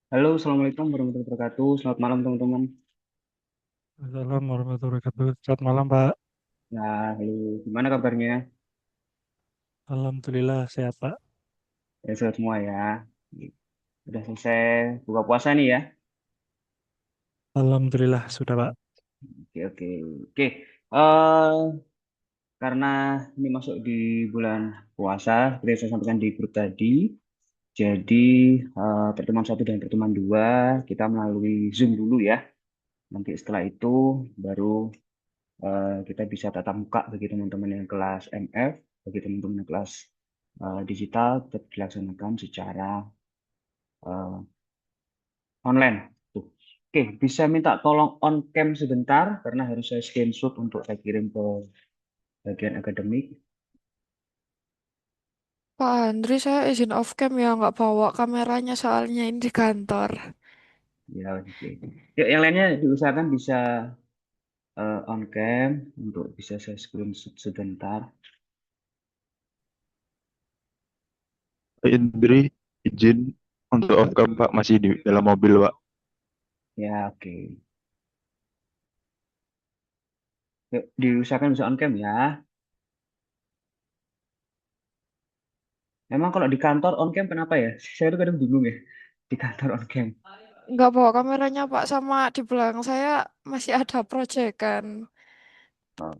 Halo, Assalamualaikum warahmatullahi wabarakatuh. Selamat malam, teman-teman. Assalamualaikum warahmatullahi wabarakatuh. Selamat malam, Pak. Ya, halo. Gimana kabarnya? Alhamdulillah sehat, Pak. Ya, sehat semua ya. Udah selesai buka puasa nih ya. Alhamdulillah sudah, Pak. Oke, oke. Oke, karena ini masuk di bulan puasa, seperti yang saya sampaikan di grup tadi. Jadi, pertemuan satu dan pertemuan dua, kita melalui Zoom dulu ya. Nanti setelah itu baru kita bisa tatap muka bagi teman-teman yang kelas MF, bagi teman-teman yang kelas digital, tetap dilaksanakan secara eh, online. Tuh. Oke, bisa minta tolong on cam sebentar karena harus saya screenshot untuk saya kirim ke bagian akademik. Pak Andri, saya izin off cam ya, nggak bawa kameranya soalnya ini di kantor. Ya, oke. Ya, yang lainnya diusahakan bisa on cam untuk bisa saya screenshot sebentar. Pak Indri, izin untuk off-cam Pak, masih di dalam mobil Pak. Ya, oke. Yuk, diusahakan bisa on cam ya. Emang kalau di kantor on cam kenapa ya? Saya tuh kadang bingung ya di kantor on cam. Nggak bawa kameranya Pak, sama di belakang saya masih ada proyekan. Oh,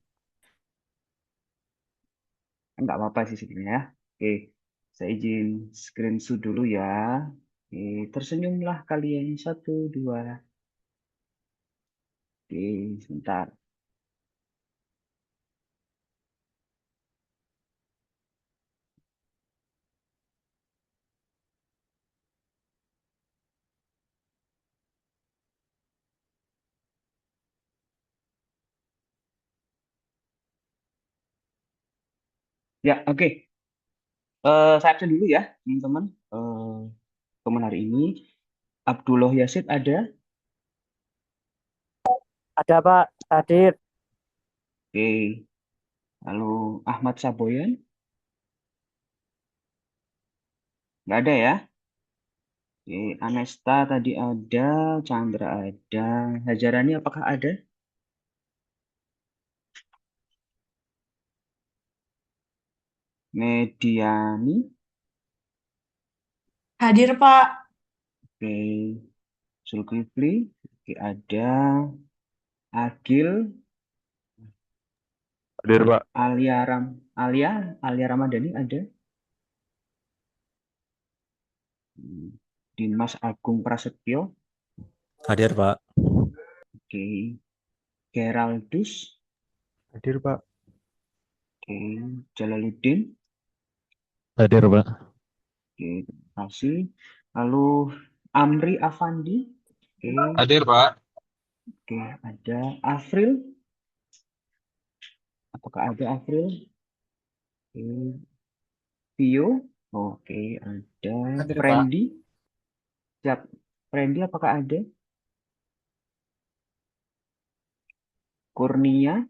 nggak apa-apa sih sebenarnya ya. Oke, saya izin screenshot dulu ya. Oke, tersenyumlah kalian satu dua. Oke, sebentar. Ya, oke. Saya absen dulu ya, teman-teman. Teman hari ini, Abdullah Yasid ada. Ada Pak, hadir. Oke, lalu Ahmad Saboyan, nggak ada ya. Oke, Anesta tadi ada, Chandra ada, Hajarani apakah ada? Mediani, Hadir, Pak. oke, Zulkifli, oke ada, Agil, Hadir Pak. Alia Alia, Alia Ramadhani ada. Hmm, Dimas Agung Prasetyo, Hadir, Pak. oke, Geraldus, Hadir Pak. oke, Jalaluddin, Hadir, Pak. oke, terima kasih. Lalu Amri Afandi, oke, Hadir, Pak. oke, ada Afril, apakah ada Afril? Oke, Tio, oke, ada Hadir, Pak. Friendly, siap. Friendly apakah ada? Kurnia,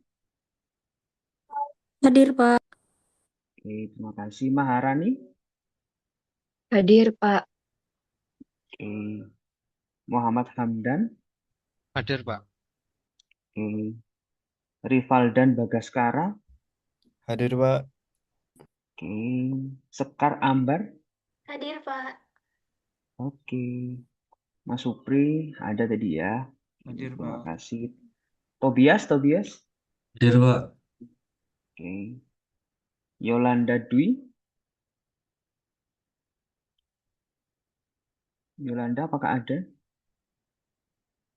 Hadir, Pak. oke, terima kasih. Maharani, Hadir, Pak. oke, Muhammad Hamdan, Hadir, Pak. oke, Rivaldan Bagaskara, Hadir, Pak. oke, Sekar Ambar, Hadir, Pak. oke, Mas Supri ada tadi ya. Oke, Hadir, terima Pak. kasih. Tobias, Hadir, Pak. oke, Yolanda Dwi, Yolanda apakah ada?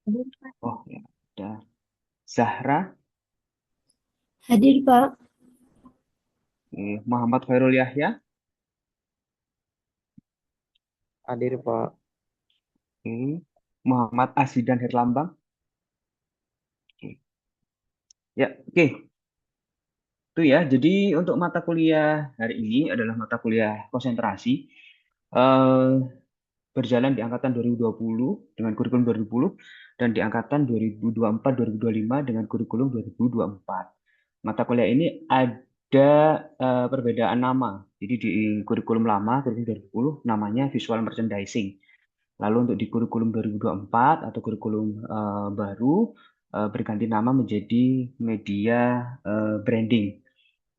Hadir, Pak. Oh ya, ada. Zahra, Hadir, Pak. oke, Muhammad Khairul Yahya, Hadir Pak. oke, Muhammad Asidan Herlambang, oke. Ya, oke. Itu ya. Jadi untuk mata kuliah hari ini adalah mata kuliah konsentrasi. Eh, Berjalan di angkatan 2020 dengan kurikulum 2020 dan di angkatan 2024-2025 dengan kurikulum 2024. Mata kuliah ini ada perbedaan nama. Jadi di kurikulum lama, kurikulum 2020, namanya visual merchandising. Lalu untuk di kurikulum 2024 atau kurikulum baru berganti nama menjadi media branding.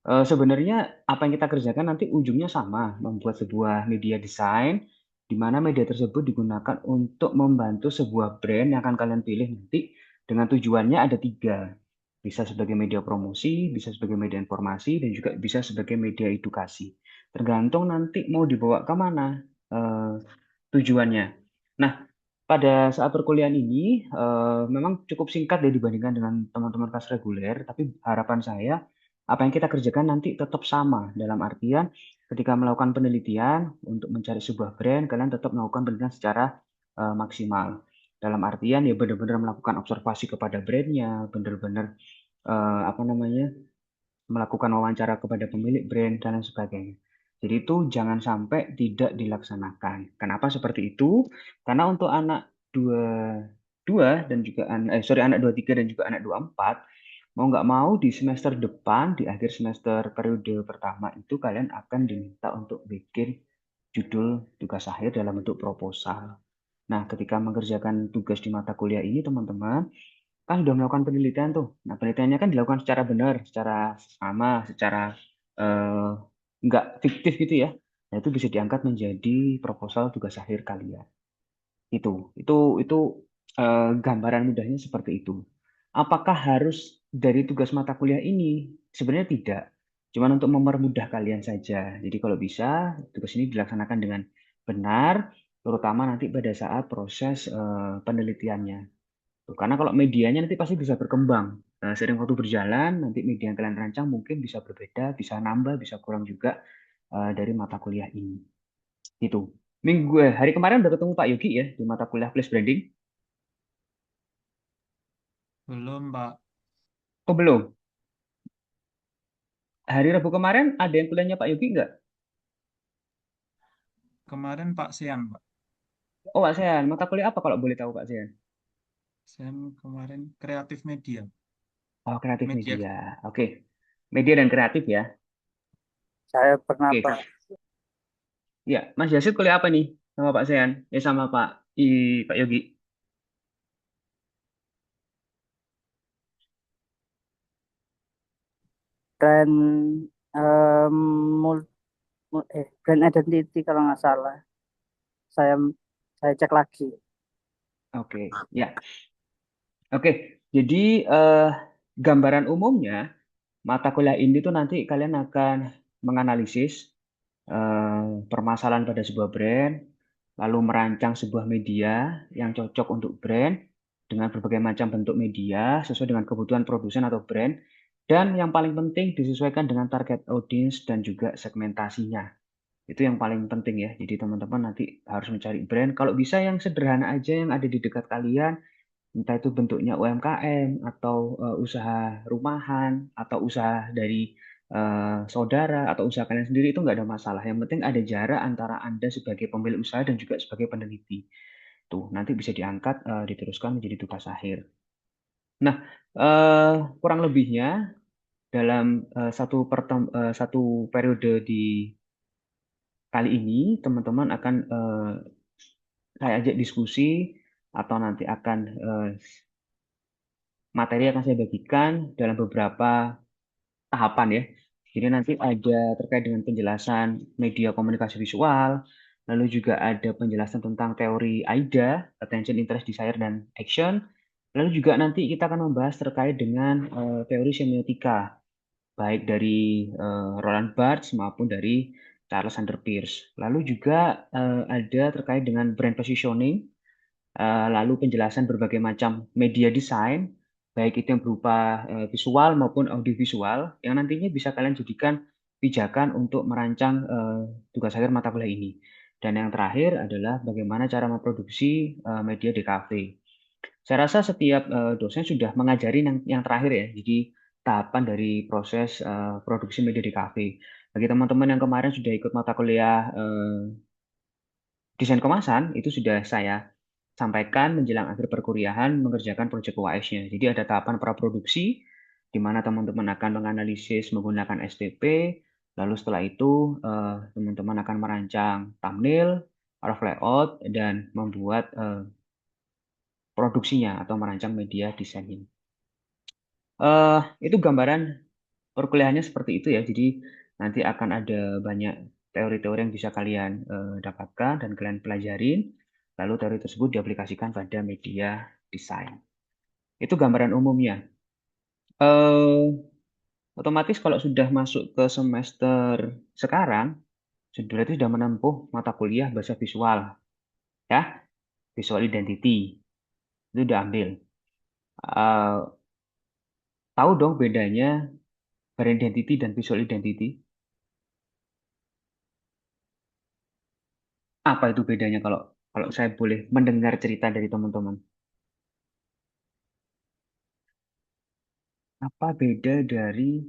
Sebenarnya apa yang kita kerjakan nanti ujungnya sama, membuat sebuah media desain, di mana media tersebut digunakan untuk membantu sebuah brand yang akan kalian pilih nanti dengan tujuannya ada 3. Bisa sebagai media promosi, bisa sebagai media informasi, dan juga bisa sebagai media edukasi. Tergantung nanti mau dibawa ke mana tujuannya. Nah, pada saat perkuliahan ini memang cukup singkat ya dibandingkan dengan teman-teman kelas reguler, tapi harapan saya apa yang kita kerjakan nanti tetap sama dalam artian ketika melakukan penelitian untuk mencari sebuah brand, kalian tetap melakukan penelitian secara maksimal. Dalam artian ya benar-benar melakukan observasi kepada brandnya, benar-benar apa namanya melakukan wawancara kepada pemilik brand dan lain sebagainya. Jadi itu jangan sampai tidak dilaksanakan. Kenapa seperti itu? Karena untuk anak 22 dan juga anak 23 dan juga anak 24 mau nggak mau di semester depan, di akhir semester periode pertama itu kalian akan diminta untuk bikin judul tugas akhir dalam bentuk proposal. Nah, ketika mengerjakan tugas di mata kuliah ini, teman-teman, kan sudah melakukan penelitian tuh. Nah, penelitiannya kan dilakukan secara benar, secara sama, secara eh, nggak fiktif gitu ya. Nah, itu bisa diangkat menjadi proposal tugas akhir kalian. Itu gambaran mudahnya seperti itu. Apakah harus dari tugas mata kuliah ini? Sebenarnya tidak. Cuman untuk mempermudah kalian saja. Jadi kalau bisa tugas ini dilaksanakan dengan benar, terutama nanti pada saat proses penelitiannya. Tuh, karena kalau medianya nanti pasti bisa berkembang. Sering waktu berjalan, nanti media yang kalian rancang mungkin bisa berbeda, bisa nambah, bisa kurang juga dari mata kuliah ini. Itu. Hari kemarin udah ketemu Pak Yogi ya di mata kuliah Place Branding? Belum, Pak. Oh belum. Hari Rabu kemarin ada yang kuliahnya Pak Yogi nggak? Kemarin Pak Sian, Pak. Oh Pak Sean, mata kuliah apa kalau boleh tahu Pak Sean? Sian kemarin kreatif media. Oh kreatif Media. media. Oke. Media dan kreatif ya. Saya pernah Oke. Pak. Ya, Mas Yasid kuliah apa nih sama Pak Sean? Sama Pak Yogi. Brand em, brand identity kalau nggak salah. Saya saya cek lagi. Oke, ya. Oke, jadi gambaran umumnya mata kuliah ini tuh nanti kalian akan menganalisis permasalahan pada sebuah brand, lalu merancang sebuah media yang cocok untuk brand dengan berbagai macam bentuk media sesuai dengan kebutuhan produsen atau brand, dan yang paling penting disesuaikan dengan target audience dan juga segmentasinya. Itu yang paling penting ya. Jadi teman-teman nanti harus mencari brand. Kalau bisa yang sederhana aja yang ada di dekat kalian, entah itu bentuknya UMKM atau usaha rumahan atau usaha dari saudara atau usaha kalian sendiri itu nggak ada masalah. Yang penting ada jarak antara Anda sebagai pemilik usaha dan juga sebagai peneliti. Tuh, nanti bisa diangkat, diteruskan menjadi tugas akhir. Nah, kurang lebihnya dalam satu periode di kali ini, teman-teman akan saya ajak diskusi atau nanti akan materi akan saya bagikan dalam beberapa tahapan ya. Jadi nanti ada terkait dengan penjelasan media komunikasi visual, lalu juga ada penjelasan tentang teori AIDA, Attention, Interest, Desire, dan Action. Lalu juga nanti kita akan membahas terkait dengan teori semiotika, baik dari Roland Barthes maupun dari Charles Sanders Peirce. Lalu juga ada terkait dengan brand positioning, lalu penjelasan berbagai macam media desain, baik itu yang berupa visual maupun audiovisual, yang nantinya bisa kalian jadikan pijakan untuk merancang tugas akhir mata kuliah ini. Dan yang terakhir adalah bagaimana cara memproduksi media DKV. Saya rasa setiap dosen sudah mengajari yang terakhir ya, jadi tahapan dari proses produksi media DKV. Bagi teman-teman yang kemarin sudah ikut mata kuliah desain kemasan, itu sudah saya sampaikan menjelang akhir perkuliahan mengerjakan proyek UAS-nya. Jadi ada tahapan praproduksi, di mana teman-teman akan menganalisis menggunakan STP, lalu setelah itu teman-teman akan merancang thumbnail, rough layout, dan membuat produksinya atau merancang media desainnya. Itu gambaran perkuliahannya seperti itu ya. Jadi nanti akan ada banyak teori-teori yang bisa kalian dapatkan dan kalian pelajarin. Lalu teori tersebut diaplikasikan pada media desain. Itu gambaran umumnya. Eh, Otomatis kalau sudah masuk ke semester sekarang, berarti sudah menempuh mata kuliah bahasa visual, ya, visual identity. Itu udah ambil. Eh, Tahu dong bedanya brand identity dan visual identity? Apa itu bedanya kalau kalau saya boleh mendengar cerita dari teman-teman? Apa beda dari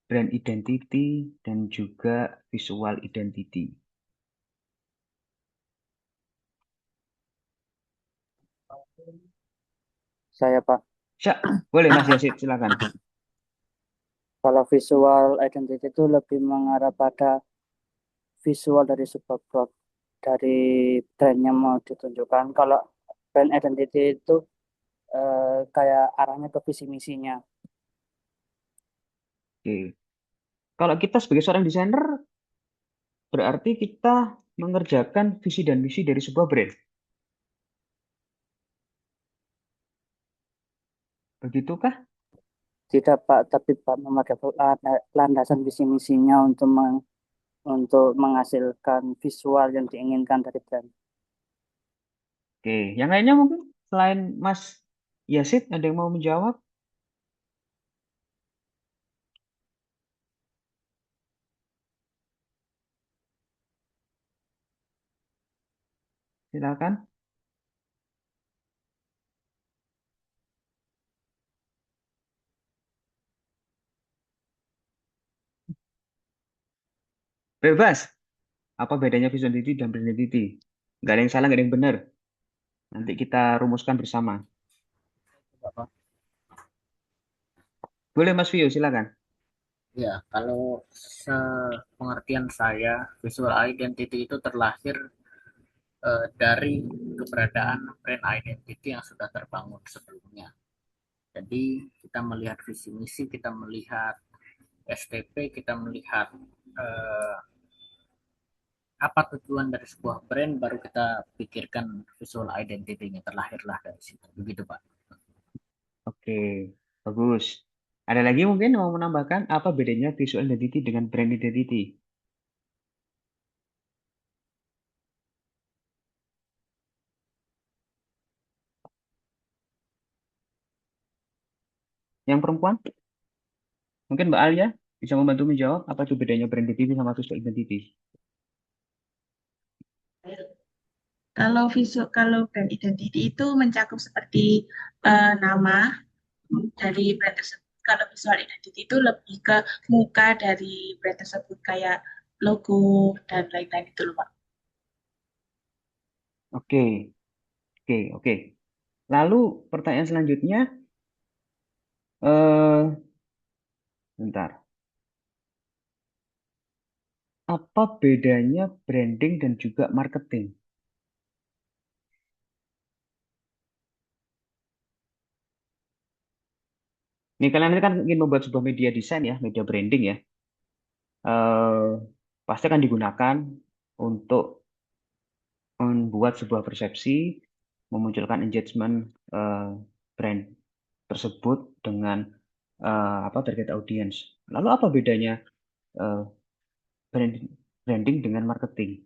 brand identity dan juga visual identity? Saya Pak. Boleh Mas Yasid, silakan. Kalau visual identity itu lebih mengarah pada visual dari sebuah dari brandnya mau ditunjukkan. Kalau brand identity itu kayak arahnya ke visi misinya. Oke. Kalau kita sebagai seorang desainer, berarti kita mengerjakan visi dan misi dari sebuah brand. Begitukah? Tidak Pak, tapi Pak memakai landasan visi misinya untuk menghasilkan visual yang diinginkan dari brand. Oke, yang lainnya mungkin selain Mas Yasid, ada yang mau menjawab? Silakan. Bebas. Apa bedanya visual identity dan brand identity? Nggak ada yang salah, nggak ada yang benar. Nanti kita rumuskan bersama. Boleh Mas Vio, silakan. Ya, kalau sepengertian saya, visual identity itu terlahir dari keberadaan brand identity yang sudah terbangun sebelumnya. Jadi kita melihat visi misi, kita melihat STP, kita melihat eh, apa tujuan dari sebuah brand, baru kita pikirkan visual identity-nya, terlahirlah dari situ. Begitu Pak. Oke, bagus. Ada lagi mungkin yang mau menambahkan apa bedanya visual identity dengan brand identity? Yang perempuan? Mungkin Mbak Alia bisa membantu menjawab apa itu bedanya brand identity sama visual identity? Kalau brand identity itu mencakup seperti nama dari brand tersebut. Kalau visual identity itu lebih ke muka dari brand tersebut kayak logo dan lain-lain itu loh Pak. Oke, oke. Lalu pertanyaan selanjutnya, eh, bentar. Apa bedanya branding dan juga marketing? Ini kalian ini kan ingin membuat sebuah media desain ya, media branding ya. Eh, Pasti akan digunakan untuk membuat sebuah persepsi, memunculkan engagement brand tersebut dengan apa target audience. Lalu apa bedanya eh, branding dengan marketing?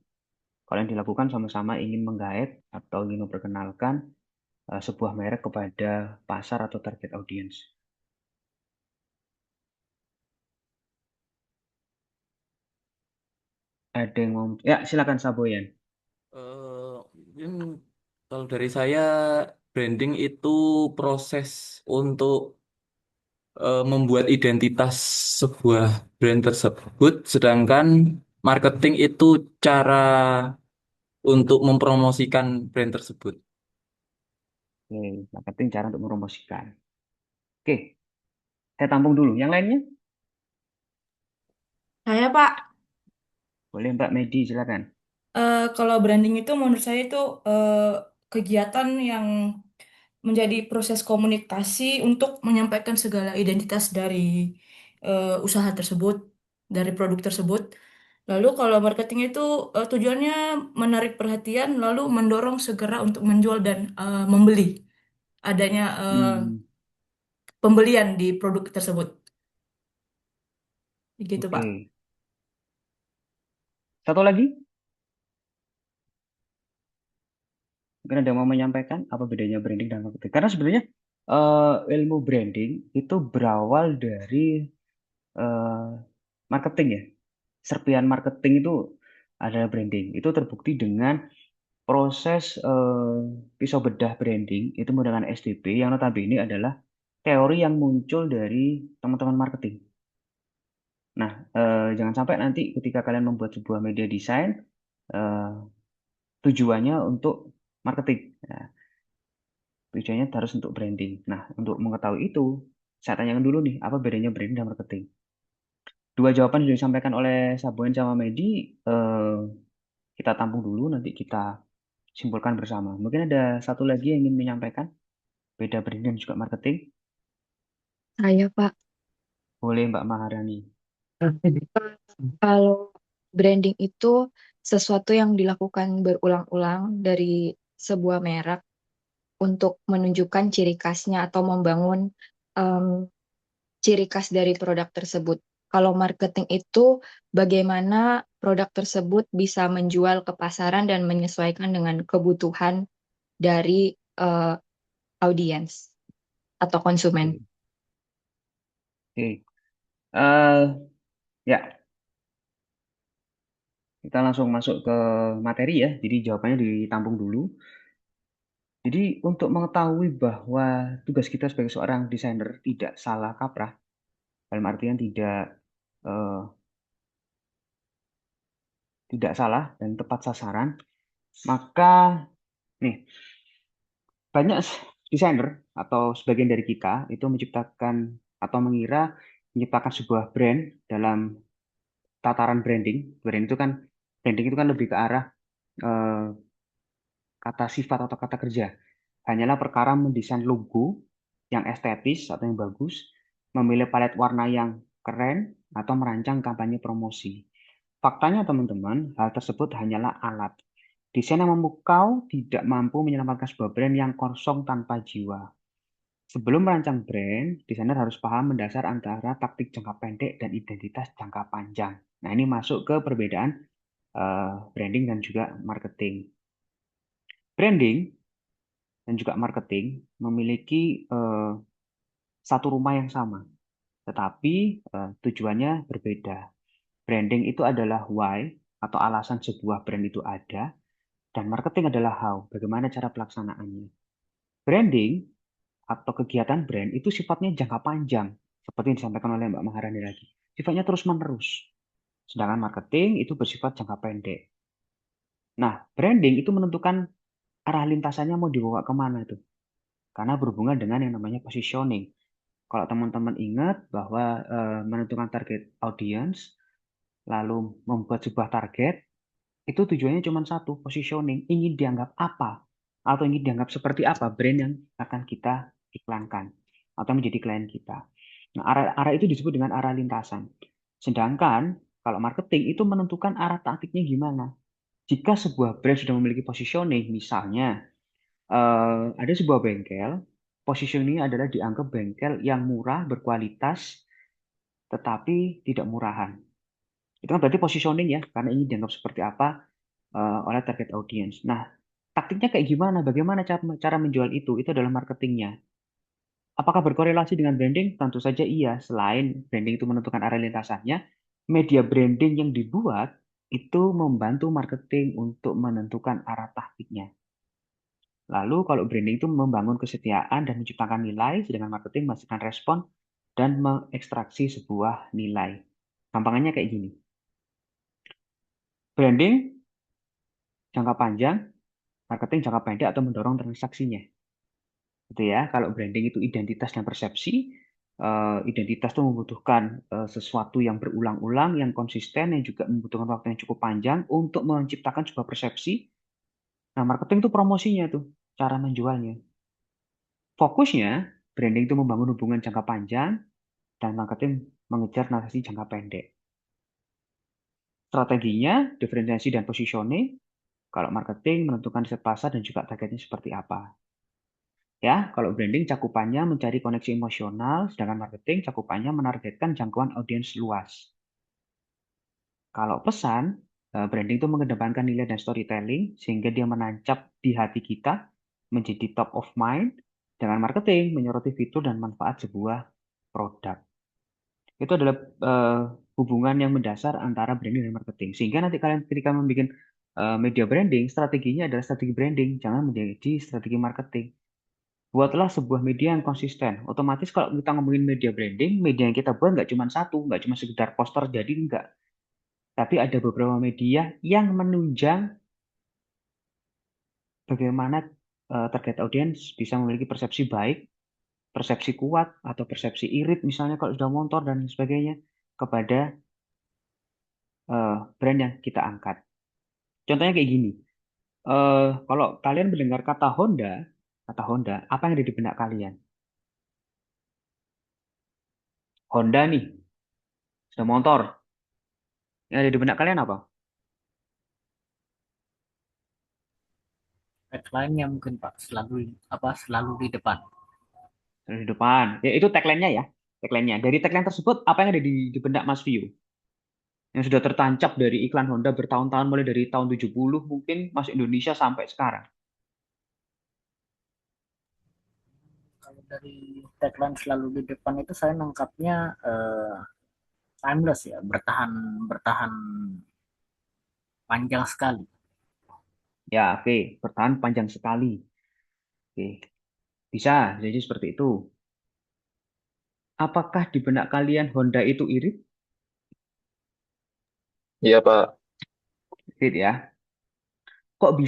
Kalau yang dilakukan sama-sama ingin menggait atau ingin memperkenalkan sebuah merek kepada pasar atau target audience. Ada yang mau? Ya, silakan Saboyan. Mungkin kalau dari saya branding itu proses untuk membuat identitas sebuah brand tersebut, sedangkan marketing itu cara untuk mempromosikan brand tersebut. Oke, marketing cara untuk mempromosikan. Oke, saya tampung dulu. Yang lainnya? Saya Pak. Boleh Mbak Medi, silakan. Kalau branding itu menurut saya itu kegiatan yang menjadi proses komunikasi untuk menyampaikan segala identitas dari usaha tersebut, dari produk tersebut. Lalu kalau marketing itu tujuannya menarik perhatian, lalu mendorong segera untuk menjual dan membeli. Adanya Hmm, pembelian di produk tersebut. Gitu, oke. Pak. Satu lagi, mungkin ada yang mau menyampaikan apa bedanya branding dan marketing? Karena sebenarnya ilmu branding itu berawal dari eh, marketing ya. Serpian marketing itu adalah branding. Itu terbukti dengan proses pisau bedah branding itu menggunakan SDP yang notabene adalah teori yang muncul dari teman-teman marketing. Nah, jangan sampai nanti ketika kalian membuat sebuah media desain, eh, tujuannya untuk marketing. Nah, tujuannya harus untuk branding. Nah, untuk mengetahui itu, saya tanyakan dulu nih, apa bedanya branding dan marketing? Dua jawaban yang disampaikan oleh Saboen sama Medi, kita tampung dulu, nanti kita simpulkan bersama. Mungkin ada satu lagi yang ingin menyampaikan, beda branding dan juga marketing. Saya, Pak. Boleh Mbak Maharani. Kalau branding itu sesuatu yang dilakukan berulang-ulang dari sebuah merek untuk menunjukkan ciri khasnya atau membangun em, ciri khas dari produk tersebut. Kalau marketing itu bagaimana produk tersebut bisa menjual ke pasaran dan menyesuaikan dengan kebutuhan dari audiens atau konsumen. Oke. Eh, ya, kita langsung masuk ke materi ya. Jadi jawabannya ditampung dulu. Jadi untuk mengetahui bahwa tugas kita sebagai seorang desainer tidak salah kaprah, dalam artian eh, tidak salah dan tepat sasaran, maka nih banyak desainer atau sebagian dari kita itu menciptakan atau mengira menciptakan sebuah brand dalam tataran branding. Branding itu kan lebih ke arah eh, kata sifat atau kata kerja. Hanyalah perkara mendesain logo yang estetis atau yang bagus, memilih palet warna yang keren, atau merancang kampanye promosi. Faktanya teman-teman, hal tersebut hanyalah alat. Desain yang memukau tidak mampu menyelamatkan sebuah brand yang kosong tanpa jiwa. Sebelum merancang brand, desainer harus paham mendasar antara taktik jangka pendek dan identitas jangka panjang. Nah, ini masuk ke perbedaan branding dan juga marketing. Branding dan juga marketing memiliki satu rumah yang sama, tetapi tujuannya berbeda. Branding itu adalah why atau alasan sebuah brand itu ada, dan marketing adalah how, bagaimana cara pelaksanaannya. Branding atau kegiatan brand itu sifatnya jangka panjang, seperti yang disampaikan oleh Mbak Maharani lagi. Sifatnya terus-menerus. Sedangkan marketing itu bersifat jangka pendek. Nah, branding itu menentukan arah lintasannya mau dibawa kemana tuh. Karena berhubungan dengan yang namanya positioning. Kalau teman-teman ingat bahwa menentukan target audience, lalu membuat sebuah target, itu tujuannya cuma satu, positioning. Ingin dianggap apa? Atau ingin dianggap seperti apa brand yang akan kita iklankan atau menjadi klien kita. Nah, arah itu disebut dengan arah lintasan. Sedangkan kalau marketing itu menentukan arah taktiknya gimana. Jika sebuah brand sudah memiliki positioning, misalnya ada sebuah bengkel, positioningnya adalah dianggap bengkel yang murah, berkualitas, tetapi tidak murahan. Itu kan berarti positioning ya, karena ingin dianggap seperti apa oleh target audience. Nah, taktiknya kayak gimana? Bagaimana cara menjual itu? Itu adalah marketingnya. Apakah berkorelasi dengan branding? Tentu saja iya. Selain branding itu menentukan arah lintasannya, media branding yang dibuat itu membantu marketing untuk menentukan arah taktiknya. Lalu kalau branding itu membangun kesetiaan dan menciptakan nilai, sedangkan marketing menghasilkan respon dan mengekstraksi sebuah nilai. Gampangannya kayak gini. Branding jangka panjang, marketing jangka pendek atau mendorong transaksinya. Gitu ya. Kalau branding itu identitas dan persepsi, identitas tuh membutuhkan sesuatu yang berulang-ulang, yang konsisten, yang juga membutuhkan waktu yang cukup panjang untuk menciptakan sebuah persepsi. Nah, marketing itu promosinya tuh, cara menjualnya. Fokusnya, branding itu membangun hubungan jangka panjang, dan marketing mengejar narasi jangka pendek. Strateginya, diferensiasi dan positioning. Kalau marketing menentukan set pasar dan juga targetnya seperti apa. Ya, kalau branding cakupannya mencari koneksi emosional, sedangkan marketing cakupannya menargetkan jangkauan audiens luas. Kalau pesan, branding itu mengedepankan nilai dan storytelling sehingga dia menancap di hati kita, menjadi top of mind. Dengan marketing menyoroti fitur dan manfaat sebuah produk. Itu adalah hubungan yang mendasar antara branding dan marketing. Sehingga nanti kalian ketika membuat media branding, strateginya adalah strategi branding, jangan menjadi strategi marketing. Buatlah sebuah media yang konsisten. Otomatis kalau kita ngomongin media branding, media yang kita buat nggak cuma satu, nggak cuma sekedar poster jadi enggak. Tapi ada beberapa media yang menunjang bagaimana target audiens bisa memiliki persepsi baik, persepsi kuat, atau persepsi irit misalnya kalau sudah motor dan sebagainya kepada brand yang kita angkat. Contohnya kayak gini. Kalau kalian mendengar kata Honda, apa yang ada di benak kalian? Honda nih, sudah motor. Yang ada di benak kalian apa? Tagline-nya mungkin Pak selalu di depan. Di depan. Ya, itu tagline-nya ya. Tagline-nya. Dari tagline tersebut, apa yang ada di benak Mas View? Yang sudah tertancap dari iklan Honda bertahun-tahun, mulai dari tahun 70 mungkin masuk Indonesia sampai sekarang. Kalau dari tagline selalu di depan itu saya nangkapnya timeless ya, bertahan panjang sekali. Ya, oke. Bertahan panjang sekali. Oke. Bisa, jadi seperti itu. Apakah di benak kalian Honda itu irit? Iya, Pak. Irit ya. Kok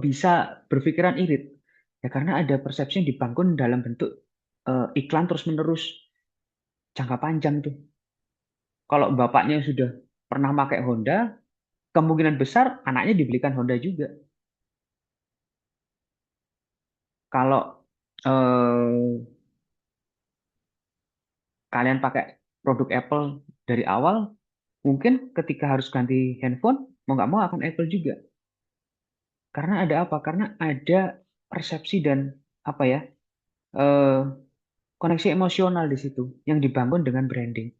bisa berpikiran irit? Ya karena ada persepsi yang dibangun dalam bentuk iklan terus-menerus jangka panjang tuh. Kalau bapaknya sudah pernah pakai Honda, kemungkinan besar anaknya dibelikan Honda juga. Kalau kalian pakai produk Apple dari awal, mungkin ketika harus ganti handphone, mau nggak mau akan Apple juga. Karena ada apa? Karena ada persepsi dan apa ya, eh, koneksi emosional di situ yang dibangun dengan branding.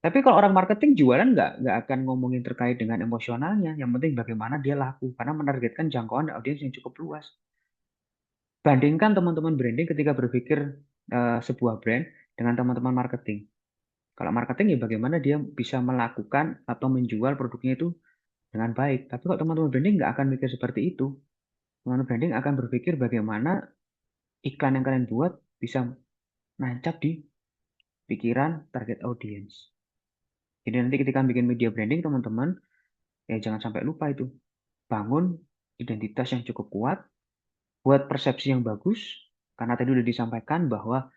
Tapi kalau orang marketing jualan nggak akan ngomongin terkait dengan emosionalnya. Yang penting bagaimana dia laku karena menargetkan jangkauan audiens yang cukup luas. Bandingkan teman-teman branding ketika berpikir sebuah brand dengan teman-teman marketing. Kalau marketing ya bagaimana dia bisa melakukan atau menjual produknya itu dengan baik. Tapi kalau teman-teman branding nggak akan mikir seperti itu. Teman-teman branding akan berpikir bagaimana iklan yang kalian buat bisa nancap di pikiran target audience. Jadi nanti ketika bikin media branding teman-teman, ya jangan sampai lupa itu. Bangun identitas yang cukup kuat, buat persepsi yang bagus, karena tadi udah disampaikan bahwa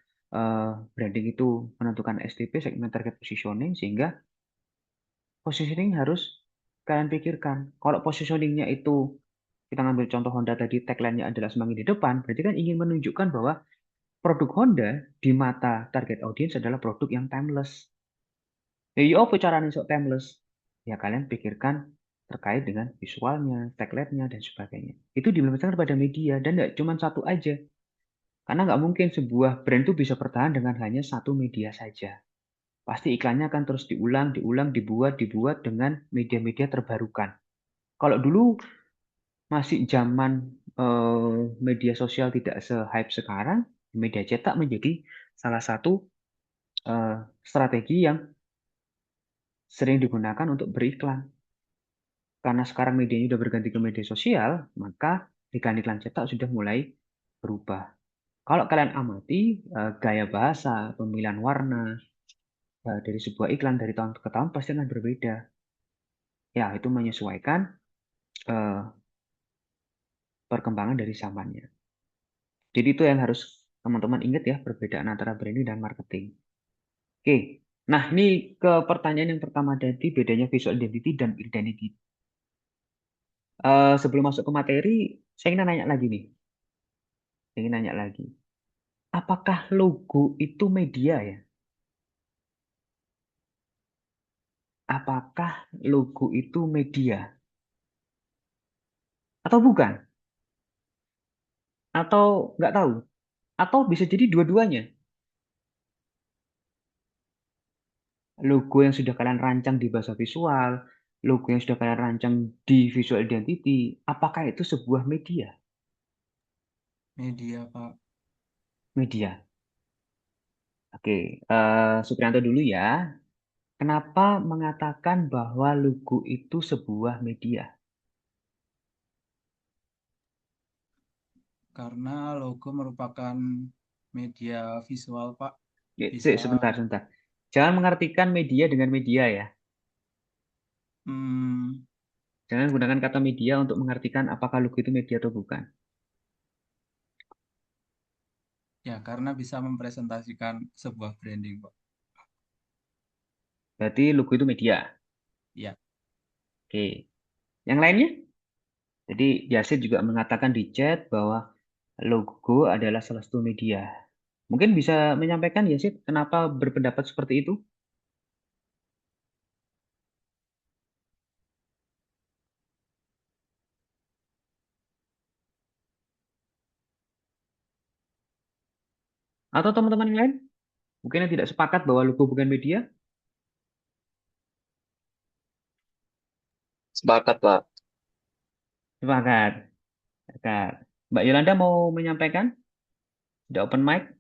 branding itu menentukan STP, segment target positioning, sehingga positioning harus kalian pikirkan. Kalau positioningnya itu, kita ngambil contoh Honda tadi, tagline-nya adalah semakin di depan, berarti kan ingin menunjukkan bahwa produk Honda di mata target audience adalah produk yang timeless. Ya, apa caranya sok timeless? Ya, kalian pikirkan terkait dengan visualnya, tagline-nya, dan sebagainya. Itu diimplementasikan pada media, dan nggak cuma satu aja. Karena nggak mungkin sebuah brand itu bisa bertahan dengan hanya satu media saja. Pasti iklannya akan terus diulang, dibuat dengan media-media terbarukan. Kalau dulu masih zaman media sosial tidak se-hype sekarang, media cetak menjadi salah satu strategi yang sering digunakan untuk beriklan. Karena sekarang medianya sudah berganti ke media sosial, maka iklan-iklan cetak sudah mulai berubah. Kalau kalian amati gaya bahasa, pemilihan warna dari sebuah iklan dari tahun ke tahun pasti akan berbeda. Ya, itu menyesuaikan perkembangan dari zamannya. Jadi itu yang harus Teman-teman ingat ya perbedaan antara branding dan marketing. Oke, nah ini ke pertanyaan yang pertama tadi, bedanya visual identity dan identity. Sebelum masuk ke materi, saya ingin nanya lagi nih. Saya ingin nanya lagi. Apakah logo itu media ya? Apakah logo itu media? Atau bukan? Atau nggak tahu? Atau bisa jadi dua-duanya. Logo yang sudah kalian rancang di bahasa visual, logo yang sudah kalian rancang di visual identity, apakah itu sebuah media? Media, Pak. Media. Oke, Supriyanto dulu ya. Kenapa mengatakan bahwa logo itu sebuah media? Karena logo merupakan media visual, Pak. Sebentar, Bisa, sebentar. Jangan mengartikan media dengan media ya. hmm, Jangan gunakan kata media untuk mengartikan apakah logo itu media atau bukan. ya karena bisa mempresentasikan sebuah branding, Pak. Berarti logo itu media. Ya, Oke. Yang lainnya? Jadi Yasid juga mengatakan di chat bahwa logo adalah salah satu media. Mungkin bisa menyampaikan Yasid kenapa berpendapat seperti itu? Atau teman-teman yang lain? Mungkin yang tidak sepakat bahwa logo bukan media? Sepakat, Pak. Sepakat. Sepakat. Mbak Yolanda mau menyampaikan? Sudah open mic?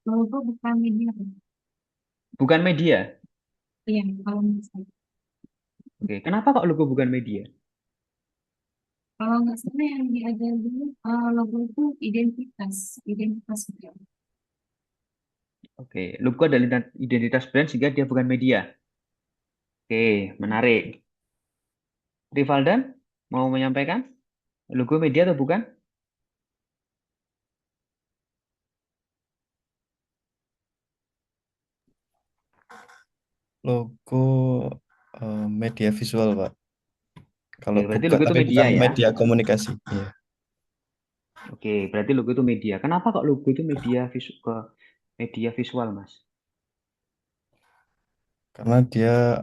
Logo bukan media. Bukan media. Iya, kalau menurut saya. Oke. Kenapa kok logo bukan media? Kalau nggak salah yang diajar dulu, logo itu identitas brand. Oke. Logo adalah identitas brand sehingga dia bukan media. Oke. Menarik. Rivaldan mau menyampaikan? Logo media atau bukan? Logo media visual, Pak. Kalau Oke, berarti buka, logo itu tapi media bukan ya. media komunikasi. Iya. Oke, berarti logo itu media. Kenapa kok logo itu media visual, Mas? Karena dia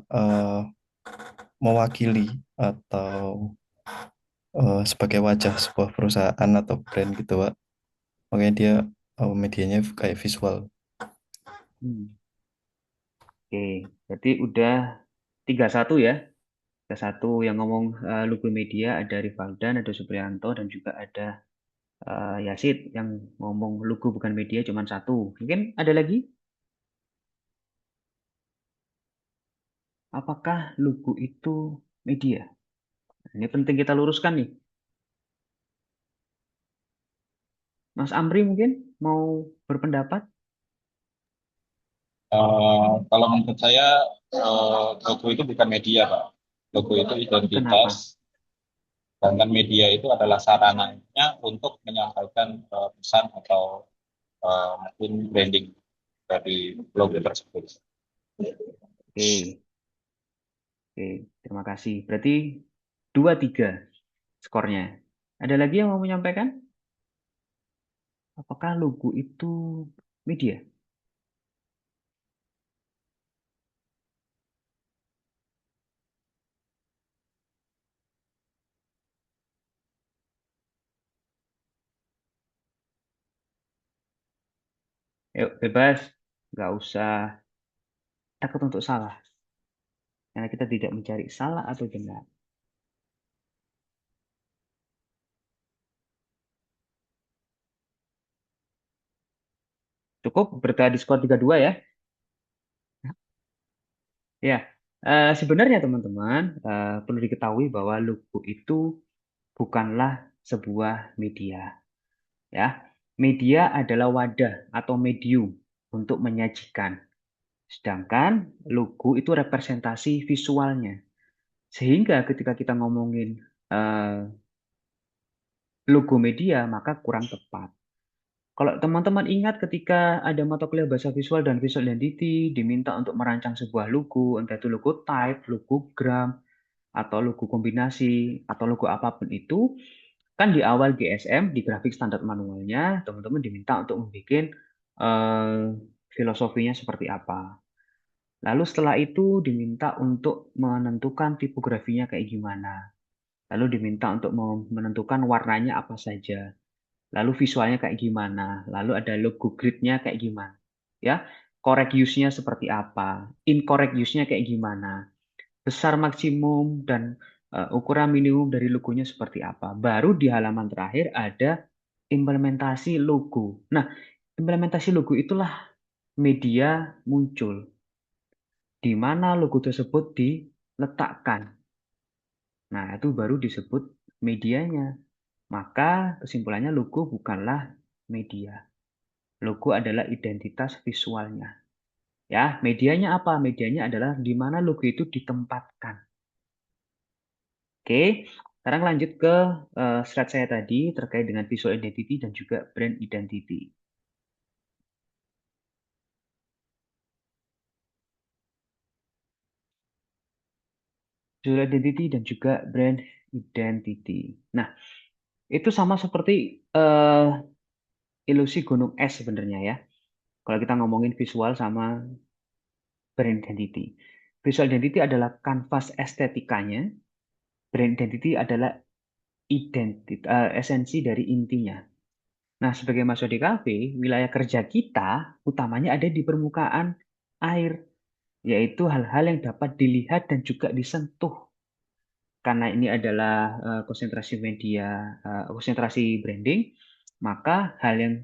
mewakili atau sebagai wajah sebuah perusahaan atau brand gitu, Pak. Makanya dia medianya kayak visual. Hmm. Oke, berarti udah 3-1 ya. 3-1 yang ngomong logo media ada Rivaldan, ada Supriyanto, dan juga ada Yasid yang ngomong logo bukan media cuma satu. Mungkin ada lagi? Apakah logo itu media? Ini penting kita luruskan nih. Mas Amri mungkin mau berpendapat? Kalau menurut saya logo itu bukan media, Pak. Logo itu Kenapa? identitas, sedangkan media itu adalah sarananya untuk menyampaikan pesan atau mungkin branding dari logo tersebut. Oke, oke, terima kasih. Berarti 2-3 skornya. Ada lagi yang mau menyampaikan? Apakah logo itu media? Yuk, bebas. Nggak usah takut untuk salah. Karena kita tidak mencari salah atau benar. Cukup berarti skor 3-2 ya. Ya, sebenarnya teman-teman perlu diketahui bahwa logo itu bukanlah sebuah media. Ya, media adalah wadah atau medium untuk menyajikan. Sedangkan logo itu representasi visualnya. Sehingga ketika kita ngomongin logo media, maka kurang tepat. Kalau teman-teman ingat ketika ada mata kuliah bahasa visual dan visual identity, diminta untuk merancang sebuah logo, entah itu logo type, logogram, atau logo kombinasi, atau logo apapun itu, kan di awal GSM, di grafik standar manualnya, teman-teman diminta untuk membuat filosofinya seperti apa. Lalu setelah itu diminta untuk menentukan tipografinya kayak gimana. Lalu diminta untuk menentukan warnanya apa saja. Lalu visualnya kayak gimana. Lalu ada logo gridnya kayak gimana. Ya, correct use-nya seperti apa. Incorrect use-nya kayak gimana. Besar maksimum dan ukuran minimum dari logonya seperti apa. Baru di halaman terakhir ada implementasi logo. Nah, implementasi logo itulah media muncul di mana logo tersebut diletakkan. Nah, itu baru disebut medianya. Maka kesimpulannya logo bukanlah media. Logo adalah identitas visualnya. Ya, medianya apa? Medianya adalah di mana logo itu ditempatkan. Oke, sekarang lanjut ke slide saya tadi terkait dengan visual identity dan juga brand identity. Visual identity dan juga brand identity. Nah, itu sama seperti ilusi gunung es sebenarnya ya. Kalau kita ngomongin visual sama brand identity. Visual identity adalah kanvas estetikanya. Brand identity adalah esensi dari intinya. Nah, sebagai mahasiswa DKV, wilayah kerja kita utamanya ada di permukaan air, yaitu hal-hal yang dapat dilihat dan juga disentuh. Karena ini adalah konsentrasi media, konsentrasi branding, maka hal yang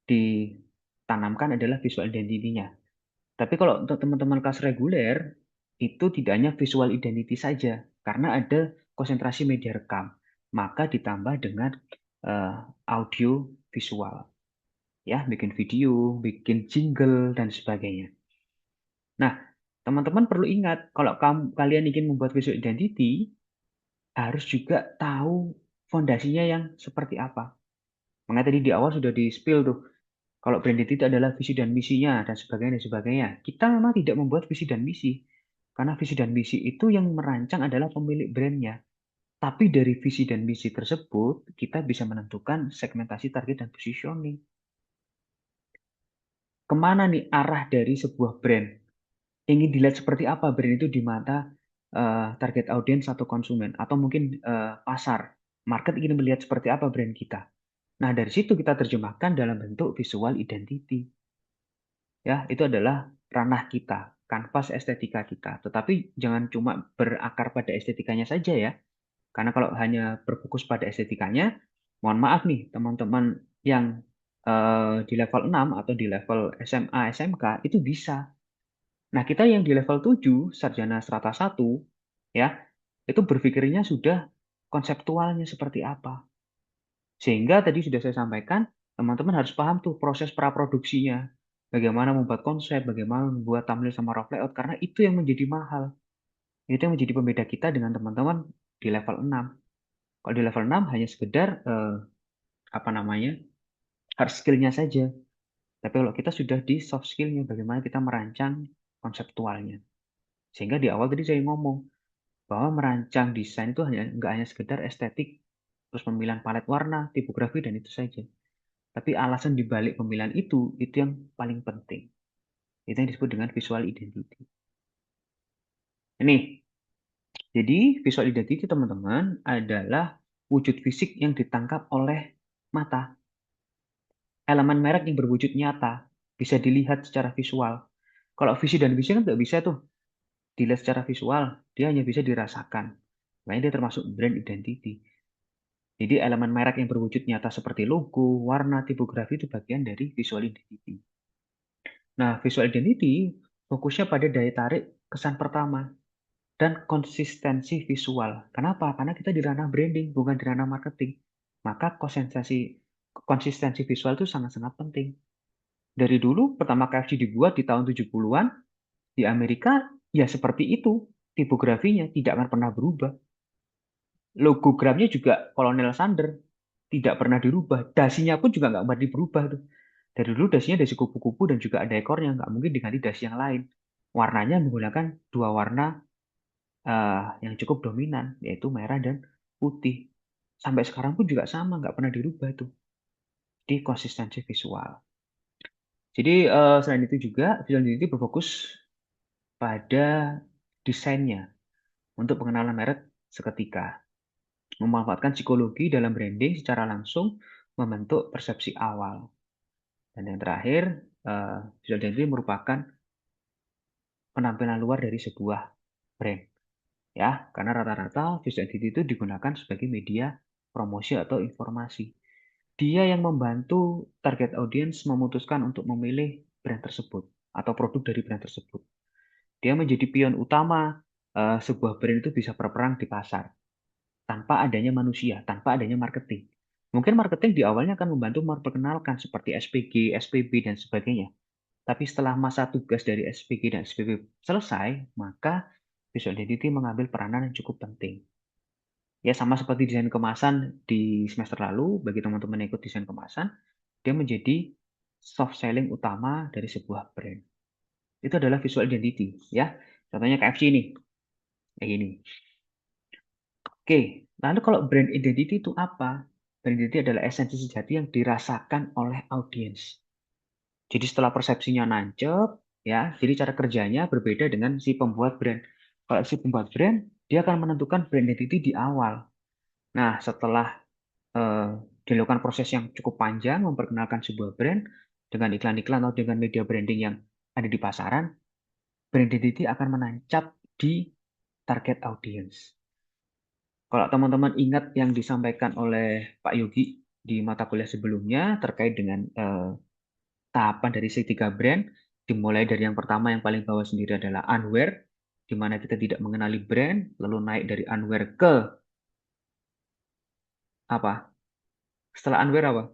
ditanamkan adalah visual identity-nya. Tapi kalau untuk teman-teman kelas reguler, itu tidak hanya visual identity saja, karena ada konsentrasi media rekam. Maka ditambah dengan audio visual. Ya, bikin video, bikin jingle, dan sebagainya. Nah, teman-teman perlu ingat, kalau kalian ingin membuat visual identity, harus juga tahu fondasinya yang seperti apa. Makanya tadi di awal sudah di-spill tuh, kalau brand identity adalah visi dan misinya dan sebagainya. Kita memang tidak membuat visi dan misi. Karena visi dan misi itu yang merancang adalah pemilik brandnya. Tapi dari visi dan misi tersebut, kita bisa menentukan segmentasi target dan positioning. Kemana nih arah dari sebuah brand? Ingin dilihat seperti apa brand itu di mata target audiens atau konsumen. Atau mungkin pasar. Market ingin melihat seperti apa brand kita. Nah, dari situ kita terjemahkan dalam bentuk visual identity. Ya, itu adalah ranah kita, kanvas estetika kita. Tetapi jangan cuma berakar pada estetikanya saja ya. Karena kalau hanya berfokus pada estetikanya, mohon maaf nih teman-teman yang di level 6 atau di level SMA, SMK itu bisa. Nah, kita yang di level 7, sarjana strata 1, ya, itu berpikirnya sudah konseptualnya seperti apa. Sehingga tadi sudah saya sampaikan, teman-teman harus paham tuh proses praproduksinya. Bagaimana membuat konsep, bagaimana membuat thumbnail sama rough layout, karena itu yang menjadi mahal. Itu yang menjadi pembeda kita dengan teman-teman di level 6. Kalau di level 6 hanya sekedar hard skill-nya saja. Tapi kalau kita sudah di soft skill-nya, bagaimana kita merancang konseptualnya. Sehingga di awal tadi saya ngomong bahwa merancang desain itu nggak hanya sekedar estetik, terus pemilihan palet warna, tipografi, dan itu saja. Tapi alasan dibalik pemilihan itu yang paling penting. Itu yang disebut dengan visual identity. Ini, jadi visual identity teman-teman adalah wujud fisik yang ditangkap oleh mata. Elemen merek yang berwujud nyata, bisa dilihat secara visual. Kalau visi dan misi kan nggak bisa tuh dilihat secara visual, dia hanya bisa dirasakan. Makanya dia termasuk brand identity. Jadi elemen merek yang berwujud nyata seperti logo, warna, tipografi itu bagian dari visual identity. Nah, visual identity fokusnya pada daya tarik kesan pertama dan konsistensi visual. Kenapa? Karena kita di ranah branding, bukan di ranah marketing. Maka konsistensi visual itu sangat-sangat penting. Dari dulu, pertama KFC dibuat di tahun 70-an, di Amerika, ya seperti itu. Tipografinya tidak akan pernah berubah. Logogramnya juga Kolonel Sander, tidak pernah dirubah. Dasinya pun juga nggak pernah berubah tuh. Dari dulu dasinya dasi kupu-kupu dan juga ada ekornya, nggak mungkin diganti dasi yang lain. Warnanya menggunakan dua warna yang cukup dominan, yaitu merah dan putih. Sampai sekarang pun juga sama, nggak pernah dirubah tuh. Di konsistensi visual. Jadi selain itu juga, visual identity berfokus pada desainnya untuk pengenalan merek seketika. Memanfaatkan psikologi dalam branding secara langsung membentuk persepsi awal. Dan yang terakhir, visual identity merupakan penampilan luar dari sebuah brand. Ya, karena rata-rata visual identity itu digunakan sebagai media promosi atau informasi. Dia yang membantu target audience memutuskan untuk memilih brand tersebut atau produk dari brand tersebut. Dia menjadi pion utama sebuah brand itu bisa berperang di pasar tanpa adanya manusia, tanpa adanya marketing. Mungkin marketing di awalnya akan membantu memperkenalkan seperti SPG, SPB, dan sebagainya. Tapi setelah masa tugas dari SPG dan SPB selesai, maka visual identity mengambil peranan yang cukup penting. Ya, sama seperti desain kemasan di semester lalu, bagi teman-teman yang ikut desain kemasan, dia menjadi soft selling utama dari sebuah brand. Itu adalah visual identity, ya. Contohnya KFC ini, kayak gini. Oke, lalu kalau brand identity itu apa? Brand identity adalah esensi sejati yang dirasakan oleh audiens. Jadi setelah persepsinya nancep, ya, jadi cara kerjanya berbeda dengan si pembuat brand. Kalau si pembuat brand, dia akan menentukan brand identity di awal. Nah, setelah dilakukan proses yang cukup panjang memperkenalkan sebuah brand dengan iklan-iklan atau dengan media branding yang ada di pasaran, brand identity akan menancap di target audience. Kalau teman-teman ingat yang disampaikan oleh Pak Yogi di mata kuliah sebelumnya terkait dengan tahapan dari segitiga brand, dimulai dari yang pertama yang paling bawah sendiri adalah unaware, di mana kita tidak mengenali brand, lalu naik dari unaware ke apa? Setelah unaware apa?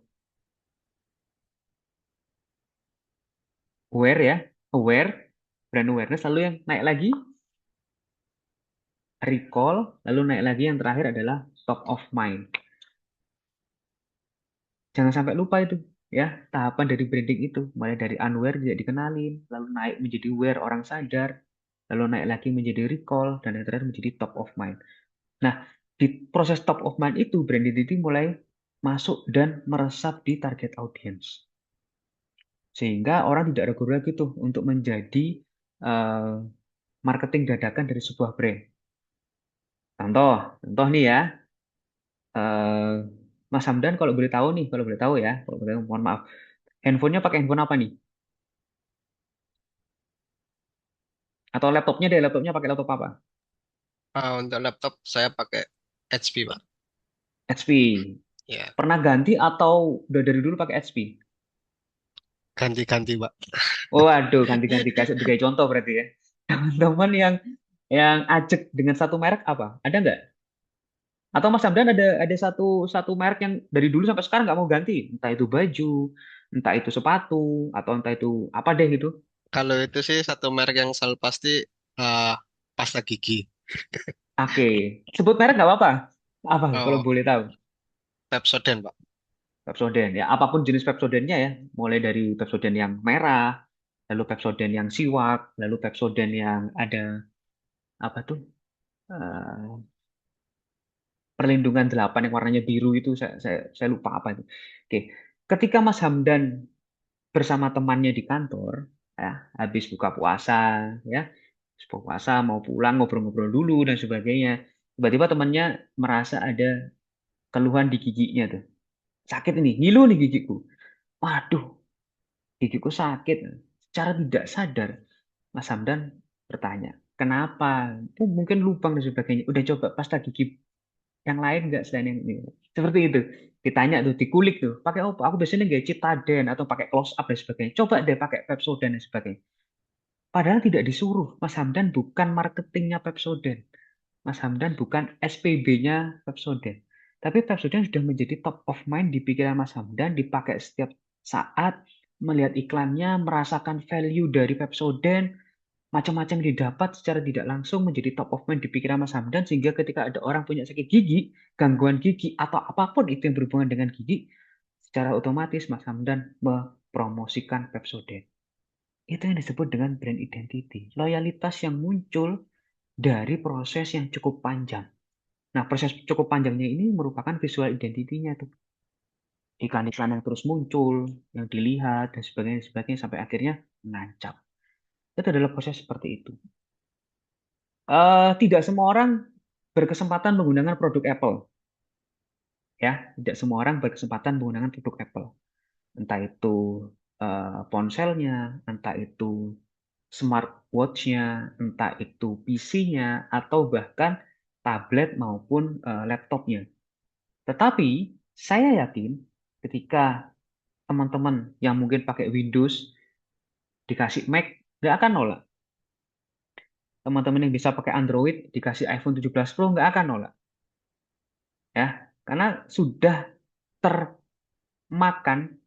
Aware ya, aware, brand awareness, lalu yang naik lagi recall, lalu naik lagi yang terakhir adalah top of mind. Jangan sampai lupa itu ya, tahapan dari branding itu, mulai dari unaware tidak dikenalin, lalu naik menjadi aware orang sadar, lalu naik lagi menjadi recall, dan yang terakhir menjadi top of mind. Nah, di proses top of mind itu brand identity mulai masuk dan meresap di target audience. Sehingga orang tidak ragu lagi tuh untuk menjadi marketing dadakan dari sebuah brand. Contoh nih ya, Mas Hamdan kalau boleh tahu nih, kalau boleh tahu ya, kalau boleh tahu, mohon maaf, handphonenya pakai handphone apa nih? Atau laptopnya deh, laptopnya pakai laptop apa? Untuk laptop saya pakai HP, Pak. HP. Ya, Pernah ganti atau udah dari dulu pakai HP? ganti-ganti, Pak. Oh, aduh, ganti-ganti kayak contoh berarti ya. Teman-teman yang ajek dengan satu merek apa? Ada nggak? Atau Mas Hamdan ada satu merek yang dari dulu sampai sekarang nggak mau ganti? Entah itu baju, entah itu sepatu, atau entah itu apa deh gitu. Kalau itu sih satu merek yang selalu pasti pasta gigi. Oke, sebut merek nggak apa-apa. Apa kalau Oh, boleh tahu? Pepsodent, Pak. Pepsodent ya, apapun jenis Pepsodentnya ya, mulai dari Pepsodent yang merah, lalu Pepsodent yang siwak, lalu Pepsodent yang ada apa tuh eh, perlindungan 8 yang warnanya biru itu saya lupa apa itu. Oke, ketika Mas Hamdan bersama temannya di kantor, ya, habis buka puasa, ya, habis buka puasa mau pulang ngobrol-ngobrol dulu dan sebagainya, tiba-tiba temannya merasa ada keluhan di giginya tuh, sakit ini, ngilu nih gigiku, waduh, gigiku sakit. Secara tidak sadar, Mas Hamdan bertanya, kenapa? Oh, mungkin lubang dan sebagainya. Udah coba pasta gigi yang lain nggak selain yang ini? Seperti itu. Ditanya tuh, dikulik tuh, pakai apa? Aku biasanya nggak Citaden atau pakai Close Up dan sebagainya. Coba deh pakai Pepsodent dan sebagainya. Padahal tidak disuruh. Mas Hamdan bukan marketingnya Pepsodent. Mas Hamdan bukan SPB-nya Pepsodent. Tapi Pepsodent sudah menjadi top of mind di pikiran Mas Hamdan, dipakai setiap saat, melihat iklannya, merasakan value dari Pepsodent, macam-macam didapat secara tidak langsung menjadi top of mind di pikiran Mas Hamdan, sehingga ketika ada orang punya sakit gigi, gangguan gigi, atau apapun itu yang berhubungan dengan gigi, secara otomatis Mas Hamdan mempromosikan Pepsodent. Itu yang disebut dengan brand identity. Loyalitas yang muncul dari proses yang cukup panjang. Nah, proses cukup panjangnya ini merupakan visual identity-nya tuh. Iklan-iklan yang terus muncul, yang dilihat, dan sebagainya sampai akhirnya menancap. Itu adalah proses seperti itu. Tidak semua orang berkesempatan menggunakan produk Apple. Ya, tidak semua orang berkesempatan menggunakan produk Apple. Entah itu ponselnya, entah itu smartwatch-nya, entah itu PC-nya, atau bahkan tablet maupun laptopnya. Tetapi saya yakin ketika teman-teman yang mungkin pakai Windows dikasih Mac, nggak akan nolak. Teman-teman yang bisa pakai Android dikasih iPhone 17 Pro nggak akan nolak. Ya, karena sudah termakan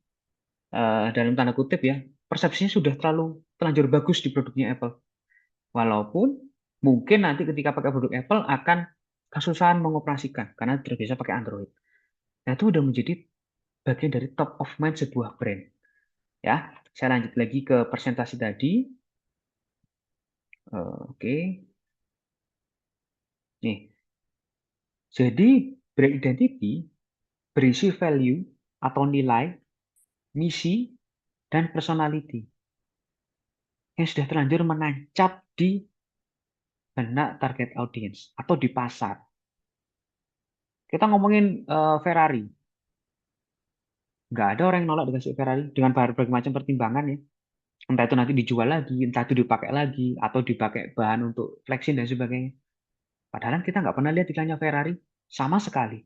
dalam tanda kutip ya, persepsinya sudah terlanjur bagus di produknya Apple. Walaupun mungkin nanti ketika pakai produk Apple akan kesusahan mengoperasikan karena terbiasa pakai Android. Nah, itu udah menjadi bagian dari top of mind sebuah brand. Ya, saya lanjut lagi ke presentasi tadi. Oke. Nih. Jadi brand identity berisi value atau nilai, misi, dan personality yang sudah terlanjur menancap di benak target audience atau di pasar. Kita ngomongin Ferrari. Nggak ada orang yang nolak dikasih Ferrari dengan berbagai macam pertimbangan ya. Entah itu nanti dijual lagi, entah itu dipakai lagi, atau dipakai bahan untuk flexing dan sebagainya. Padahal kita nggak pernah lihat iklannya Ferrari sama sekali.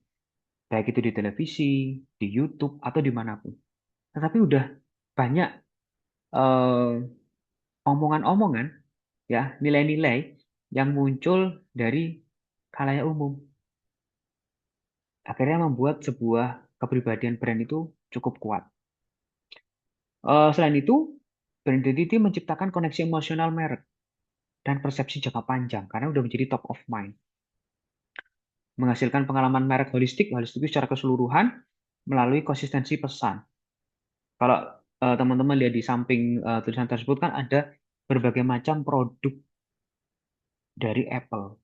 Baik itu di televisi, di YouTube, atau dimanapun. Tetapi udah banyak omongan-omongan, ya nilai-nilai yang muncul dari khalayak umum. Akhirnya membuat sebuah kepribadian brand itu cukup kuat. Selain itu, brand identity menciptakan koneksi emosional merek dan persepsi jangka panjang karena udah menjadi top of mind. Menghasilkan pengalaman merek holistik secara keseluruhan melalui konsistensi pesan. Kalau teman-teman lihat di samping tulisan tersebut kan ada berbagai macam produk dari Apple.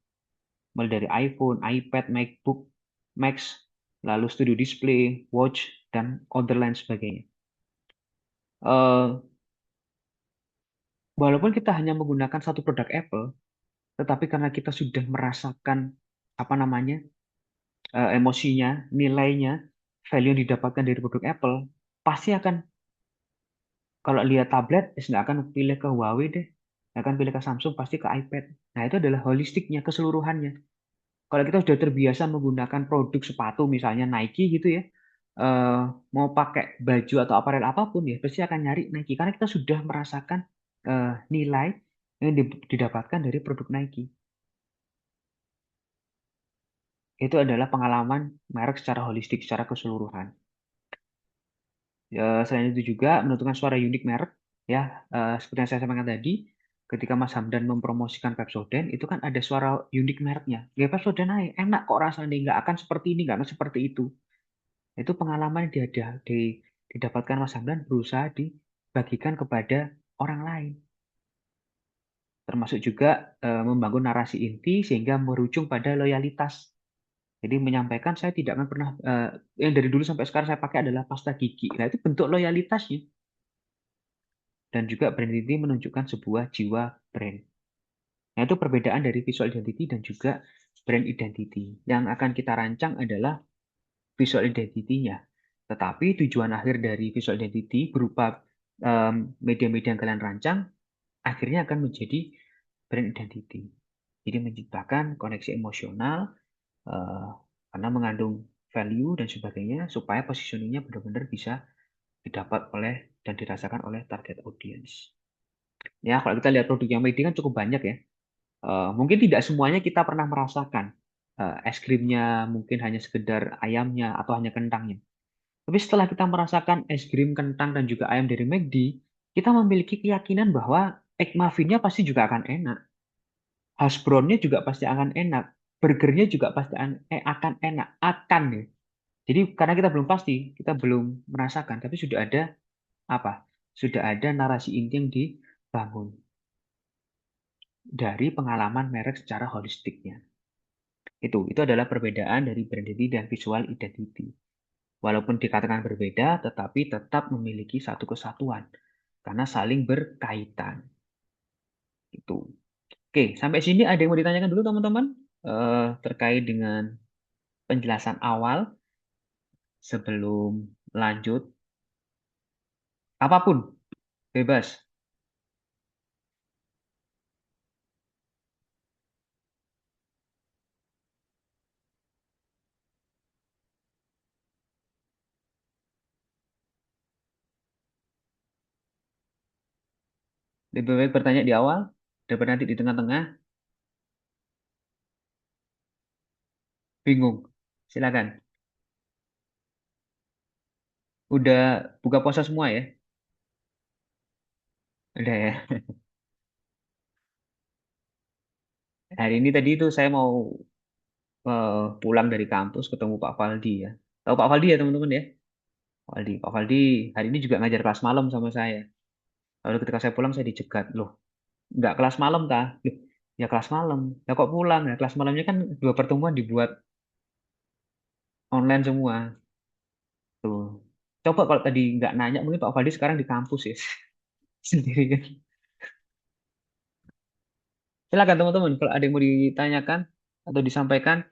Mulai dari iPhone, iPad, MacBook, Max, lalu Studio Display, Watch, dan other lain sebagainya. Walaupun kita hanya menggunakan satu produk Apple, tetapi karena kita sudah merasakan emosinya, nilainya, value yang didapatkan dari produk Apple, pasti akan kalau lihat tablet, nggak akan pilih ke Huawei deh, nggak akan pilih ke Samsung, pasti ke iPad. Nah itu adalah holistiknya, keseluruhannya. Kalau kita sudah terbiasa menggunakan produk sepatu, misalnya Nike gitu ya, mau pakai baju atau aparel apapun ya, pasti akan nyari Nike karena kita sudah merasakan nilai yang didapatkan dari produk Nike. Itu adalah pengalaman merek secara holistik, secara keseluruhan. Selain itu juga menentukan suara unik merek, ya seperti yang saya sampaikan tadi, ketika Mas Hamdan mempromosikan Pepsodent, itu kan ada suara unik mereknya. Ya Pepsodent aja, enak kok rasanya, nggak akan seperti ini, nggak akan seperti itu. Itu pengalaman yang didapatkan Mas Hamdan berusaha dibagikan kepada orang lain. Termasuk juga membangun narasi inti sehingga berujung pada loyalitas. Jadi menyampaikan saya tidak akan pernah, yang dari dulu sampai sekarang saya pakai adalah pasta gigi. Nah itu bentuk loyalitasnya. Dan juga brand identity menunjukkan sebuah jiwa brand. Nah itu perbedaan dari visual identity dan juga brand identity. Yang akan kita rancang adalah visual identity-nya. Tetapi tujuan akhir dari visual identity berupa media-media yang kalian rancang, akhirnya akan menjadi brand identity. Jadi menciptakan koneksi emosional, karena mengandung value dan sebagainya, supaya positioningnya benar-benar bisa didapat oleh dan dirasakan oleh target audience. Ya, kalau kita lihat produk yang media kan cukup banyak ya. Mungkin tidak semuanya kita pernah merasakan. Es krimnya mungkin hanya sekedar ayamnya atau hanya kentangnya. Tapi setelah kita merasakan es krim, kentang, dan juga ayam dari McD, kita memiliki keyakinan bahwa egg muffinnya pasti juga akan enak. Hash brownnya juga pasti akan enak. Burgernya juga pasti akan enak. Akan ya. Jadi karena kita belum pasti, kita belum merasakan, tapi sudah ada Apa? Sudah ada narasi inti yang dibangun dari pengalaman merek secara holistiknya. Itu adalah perbedaan dari brand identity dan visual identity. Walaupun dikatakan berbeda, tetapi tetap memiliki satu kesatuan karena saling berkaitan. Itu. Oke, sampai sini ada yang mau ditanyakan dulu teman-teman terkait dengan penjelasan awal sebelum lanjut. Apapun, bebas. Lebih baik bertanya di awal daripada nanti di tengah-tengah bingung. Silakan. Udah buka puasa semua ya? Udah ya. Hari ini tadi itu saya mau pulang dari kampus ketemu Pak Faldi ya. Tahu Pak Faldi ya teman-teman ya? Pak Faldi hari ini juga ngajar kelas malam sama saya. Lalu ketika saya pulang saya dicegat, loh nggak kelas malam kah? Loh, ya kelas malam. Ya kok pulang? Ya kelas malamnya kan 2 pertemuan dibuat online semua. Tuh. Coba kalau tadi nggak nanya, mungkin Pak Faldi sekarang di kampus ya. Sendirian. Silakan teman-teman, kalau ada yang mau ditanyakan atau disampaikan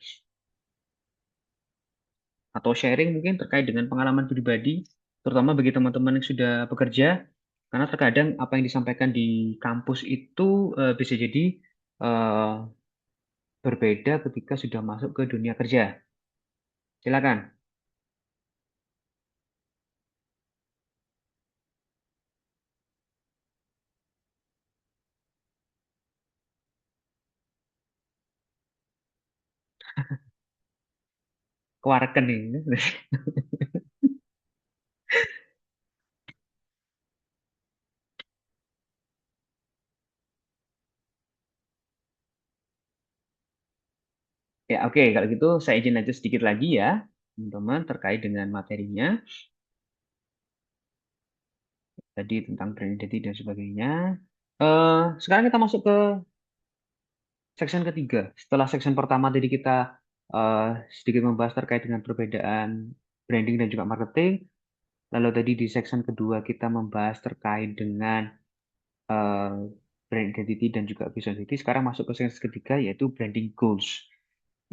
atau sharing mungkin terkait dengan pengalaman pribadi, terutama bagi teman-teman yang sudah bekerja, karena terkadang apa yang disampaikan di kampus itu bisa jadi eh, berbeda ketika sudah masuk ke dunia kerja. Silakan. Keluarkan nih. Ya, oke. Kalau gitu saya izin aja sedikit lagi ya, teman-teman, terkait dengan materinya. Tadi tentang brand identity dan sebagainya. Sekarang kita masuk ke section ketiga. Setelah section pertama tadi kita sedikit membahas terkait dengan perbedaan branding dan juga marketing. Lalu tadi di section kedua kita membahas terkait dengan eh, brand identity dan juga visual identity. Sekarang masuk ke section ketiga yaitu branding goals.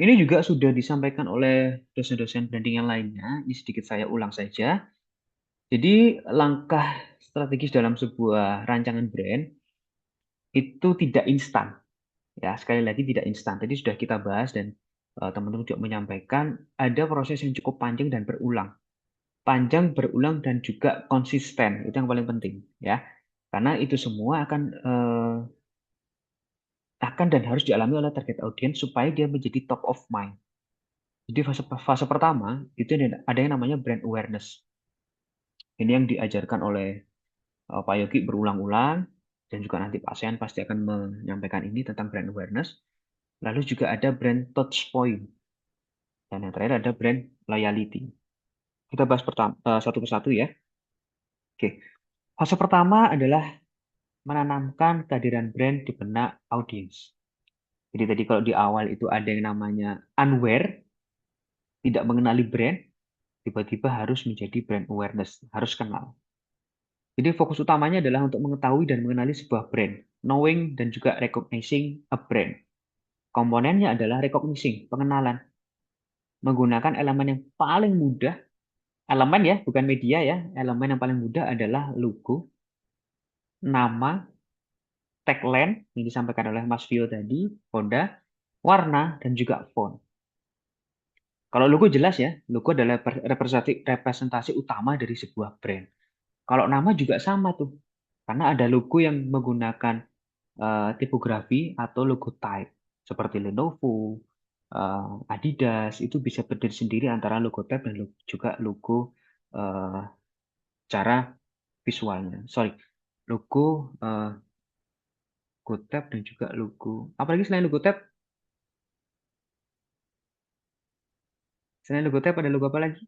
Ini juga sudah disampaikan oleh dosen-dosen branding yang lainnya. Ini sedikit saya ulang saja. Jadi langkah strategis dalam sebuah rancangan brand itu tidak instan. Ya, sekali lagi tidak instan. Tadi sudah kita bahas dan teman-teman juga menyampaikan ada proses yang cukup panjang dan berulang. Panjang, berulang dan juga konsisten. Itu yang paling penting, ya. Karena itu semua akan dan harus dialami oleh target audience supaya dia menjadi top of mind. Jadi fase pertama itu ada yang namanya brand awareness. Ini yang diajarkan oleh Pak Yogi berulang-ulang dan juga nanti Pak Sean pasti akan menyampaikan ini tentang brand awareness. Lalu juga ada brand touch point dan yang terakhir ada brand loyalty. Kita bahas satu persatu ya. Oke, fase pertama adalah menanamkan kehadiran brand di benak audiens. Jadi tadi kalau di awal itu ada yang namanya unaware, tidak mengenali brand, tiba-tiba harus menjadi brand awareness, harus kenal. Jadi fokus utamanya adalah untuk mengetahui dan mengenali sebuah brand, knowing dan juga recognizing a brand. Komponennya adalah recognizing, pengenalan, menggunakan elemen yang paling mudah, elemen ya, bukan media ya, elemen yang paling mudah adalah logo, nama, tagline yang disampaikan oleh Mas Vio tadi, Honda, warna, dan juga font. Kalau logo jelas ya, logo adalah representasi utama dari sebuah brand. Kalau nama juga sama tuh, karena ada logo yang menggunakan tipografi atau logo type seperti Lenovo, Adidas itu bisa berdiri sendiri antara logo type dan juga logo cara visualnya. Sorry, logo tab dan juga logo. Apalagi selain logo tab? Selain logo tab ada logo apa lagi?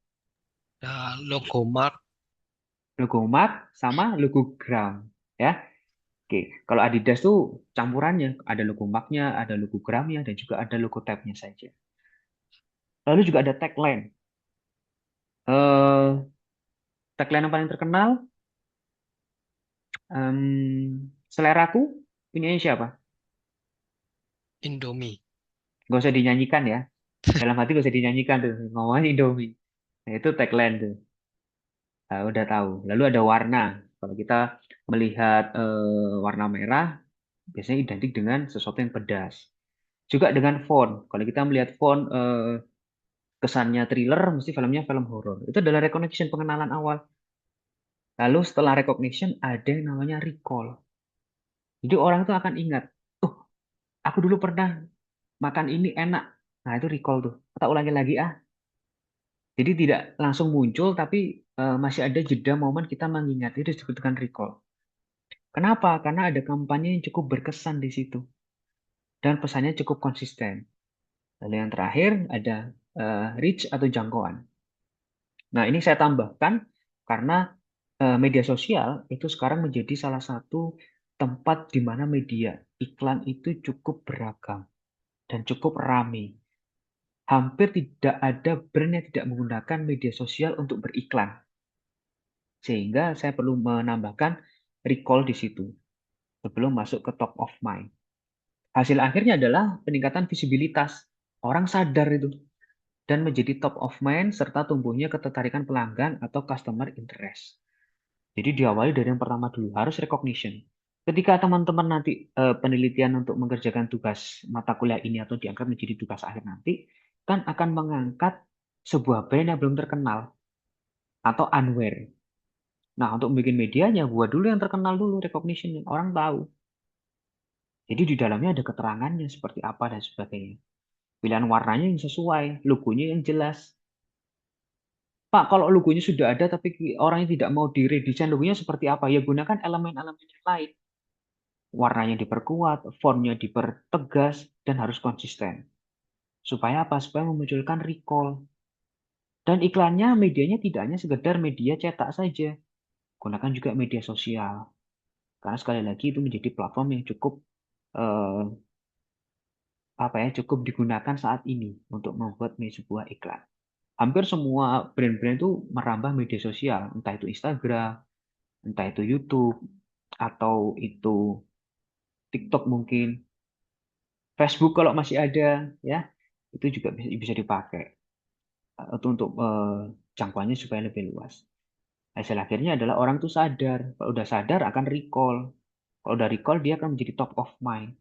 Ya, logo mark. Logo mark sama logo gram, ya. Oke, kalau Adidas tuh campurannya, ada logo marknya, ada logo gramnya, dan juga ada logo tab-nya saja. Lalu juga ada tagline. Eh, Tagline yang paling terkenal, seleraku, punyanya siapa? Indomie. Gak usah dinyanyikan ya. Dalam hati gak usah dinyanyikan tuh, ngomongnya Indomie. Nah, itu tagline tuh. Udah tahu. Lalu ada warna. Kalau kita melihat warna merah, biasanya identik dengan sesuatu yang pedas. Juga dengan font. Kalau kita melihat font kesannya thriller, mesti filmnya film horor. Itu adalah recognition, pengenalan awal. Lalu setelah recognition ada yang namanya recall. Jadi orang itu akan ingat, oh, aku dulu pernah makan ini enak. Nah, itu recall tuh. Kita ulangi lagi ah. Jadi tidak langsung muncul, tapi masih ada jeda momen kita mengingat. Itu disebut dengan recall. Kenapa? Karena ada kampanye yang cukup berkesan di situ. Dan pesannya cukup konsisten. Lalu yang terakhir ada reach atau jangkauan. Nah, ini saya tambahkan karena media sosial itu sekarang menjadi salah satu tempat di mana media iklan itu cukup beragam dan cukup ramai. Hampir tidak ada brand yang tidak menggunakan media sosial untuk beriklan. Sehingga saya perlu menambahkan recall di situ sebelum masuk ke top of mind. Hasil akhirnya adalah peningkatan visibilitas. Orang sadar itu dan menjadi top of mind serta tumbuhnya ketertarikan pelanggan atau customer interest. Jadi diawali dari yang pertama dulu, harus recognition. Ketika teman-teman nanti penelitian untuk mengerjakan tugas mata kuliah ini atau diangkat menjadi tugas akhir nanti, kan akan mengangkat sebuah brand yang belum terkenal atau unaware. Nah, untuk bikin medianya, buat dulu yang terkenal dulu, recognition, orang tahu. Jadi di dalamnya ada keterangannya seperti apa dan sebagainya. Pilihan warnanya yang sesuai, logonya yang jelas. Pak, kalau logonya sudah ada tapi orangnya tidak mau diredesign logonya seperti apa? Ya gunakan elemen-elemen yang lain. Warnanya diperkuat, fontnya dipertegas, dan harus konsisten. Supaya apa? Supaya memunculkan recall. Dan iklannya, medianya tidak hanya sekedar media cetak saja. Gunakan juga media sosial. Karena sekali lagi itu menjadi platform yang cukup eh, cukup digunakan saat ini untuk membuat sebuah iklan. Hampir semua brand-brand itu merambah media sosial, entah itu Instagram, entah itu YouTube, atau itu TikTok mungkin, Facebook kalau masih ada, ya itu juga bisa dipakai untuk jangkauannya supaya lebih luas. Hasil akhirnya adalah orang tuh sadar, kalau udah sadar akan recall, kalau udah recall dia akan menjadi top of mind.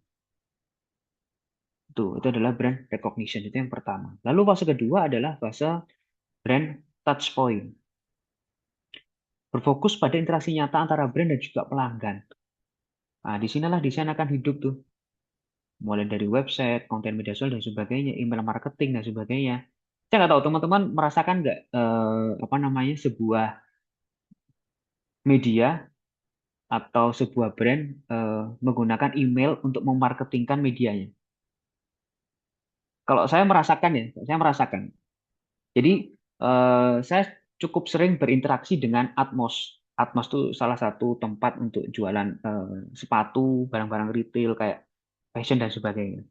Itu adalah brand recognition, itu yang pertama. Lalu fase kedua adalah fase brand touch point. Berfokus pada interaksi nyata antara brand dan juga pelanggan. Nah, disinilah desain akan hidup tuh. Mulai dari website, konten media sosial, dan sebagainya, email marketing, dan sebagainya. Saya nggak tahu, teman-teman merasakan nggak sebuah media atau sebuah brand menggunakan email untuk memarketingkan medianya. Kalau saya merasakan ya, saya merasakan. Jadi saya cukup sering berinteraksi dengan Atmos. Atmos itu salah satu tempat untuk jualan sepatu, barang-barang retail kayak fashion dan sebagainya.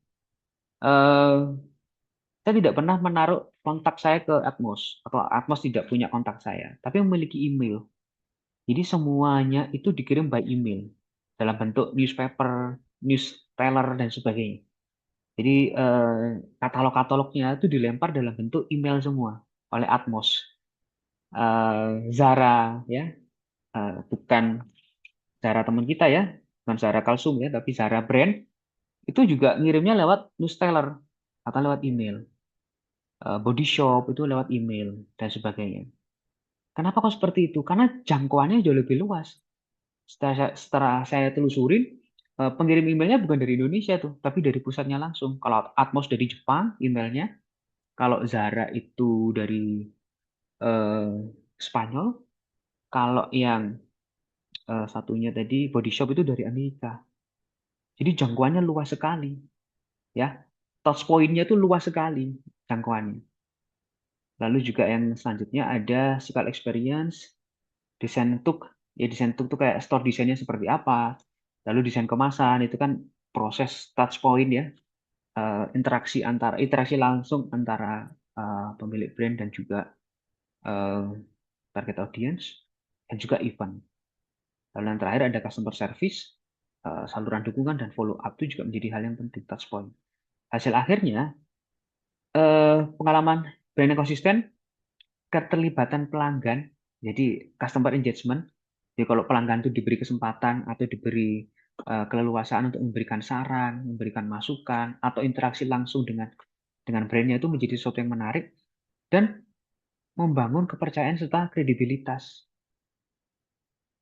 Eh, saya tidak pernah menaruh kontak saya ke Atmos atau Atmos tidak punya kontak saya, tapi memiliki email. Jadi semuanya itu dikirim by email dalam bentuk newspaper, newsteller dan sebagainya. Jadi katalog-katalognya itu dilempar dalam bentuk email semua oleh Atmos. Zara ya, bukan Zara teman kita ya, bukan Zara Kalsum ya, tapi Zara brand itu juga ngirimnya lewat newsteller atau lewat email. Body shop itu lewat email dan sebagainya. Kenapa kok seperti itu? Karena jangkauannya jauh lebih luas. Setelah saya telusurin, pengirim emailnya bukan dari Indonesia tuh, tapi dari pusatnya langsung. Kalau Atmos dari Jepang emailnya, kalau Zara itu dari eh, Spanyol, kalau yang satunya tadi Body Shop itu dari Amerika. Jadi jangkauannya luas sekali, ya. Touch point-nya itu luas sekali jangkauannya. Lalu juga yang selanjutnya ada physical experience. Desain untuk tuh kayak store desainnya seperti apa, lalu desain kemasan itu kan proses touch point ya, interaksi langsung antara pemilik brand dan juga eh, target audience dan juga event. Lalu yang terakhir ada customer service, saluran dukungan dan follow up itu juga menjadi hal yang penting, touch point. Hasil akhirnya pengalaman brand yang konsisten, keterlibatan pelanggan, jadi customer engagement. Jadi kalau pelanggan itu diberi kesempatan atau diberi keleluasaan untuk memberikan saran, memberikan masukan, atau interaksi langsung dengan brandnya itu menjadi sesuatu yang menarik dan membangun kepercayaan serta kredibilitas.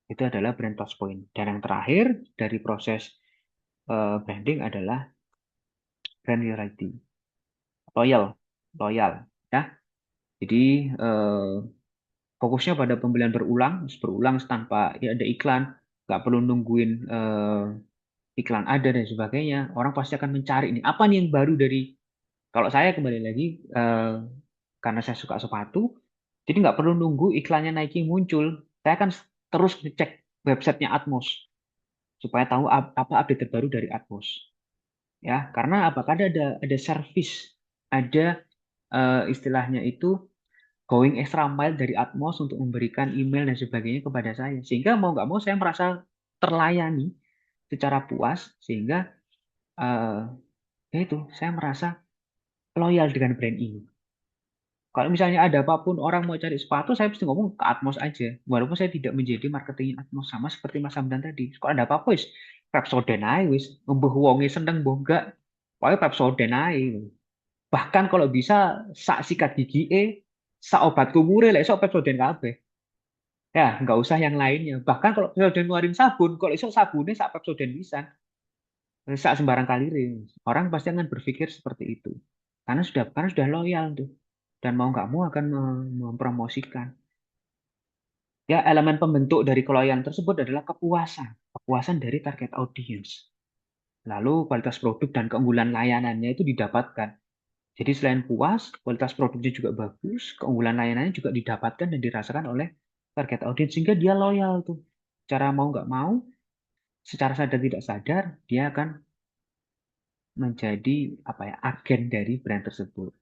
Itu adalah brand touch point. Dan yang terakhir dari proses branding adalah brand loyalty, loyal, ya. Jadi fokusnya pada pembelian berulang tanpa ya ada iklan, nggak perlu nungguin iklan ada dan sebagainya. Orang pasti akan mencari nih apa nih yang baru dari. Kalau saya kembali lagi karena saya suka sepatu, jadi nggak perlu nunggu iklannya Nike muncul. Saya akan terus ngecek websitenya Atmos supaya tahu apa update terbaru dari Atmos. Ya, karena apakah ada service, ada istilahnya itu going extra mile dari Atmos untuk memberikan email dan sebagainya kepada saya. Sehingga mau nggak mau saya merasa terlayani secara puas, sehingga ya itu saya merasa loyal dengan brand ini. Kalau misalnya ada apapun orang mau cari sepatu, saya pasti ngomong ke Atmos aja. Walaupun saya tidak menjadi marketing Atmos, sama seperti Mas Hamdan tadi. Kalau ada apa-apa wis Pepsodent ae wis, mbah wonge seneng mbah enggak. Pokoknya Pepsodent ae. Bahkan kalau bisa sak sikat gigi sak obat kumure lek sok Pepsodent kabeh. Ya, nggak usah yang lainnya. Bahkan kalau Pepsodent ngeluarin sabun, kalau iso sabunnya sak Pepsodent bisa. Sak sembarang kali orang pasti akan berpikir seperti itu. Karena sudah loyal tuh. Dan mau nggak mau akan mempromosikan. Ya, elemen pembentuk dari keloyalan tersebut adalah kepuasan dari target audience. Lalu kualitas produk dan keunggulan layanannya itu didapatkan. Jadi selain puas, kualitas produknya juga bagus, keunggulan layanannya juga didapatkan dan dirasakan oleh target audience sehingga dia loyal tuh. Cara mau nggak mau, secara sadar tidak sadar, dia akan menjadi agen dari brand tersebut.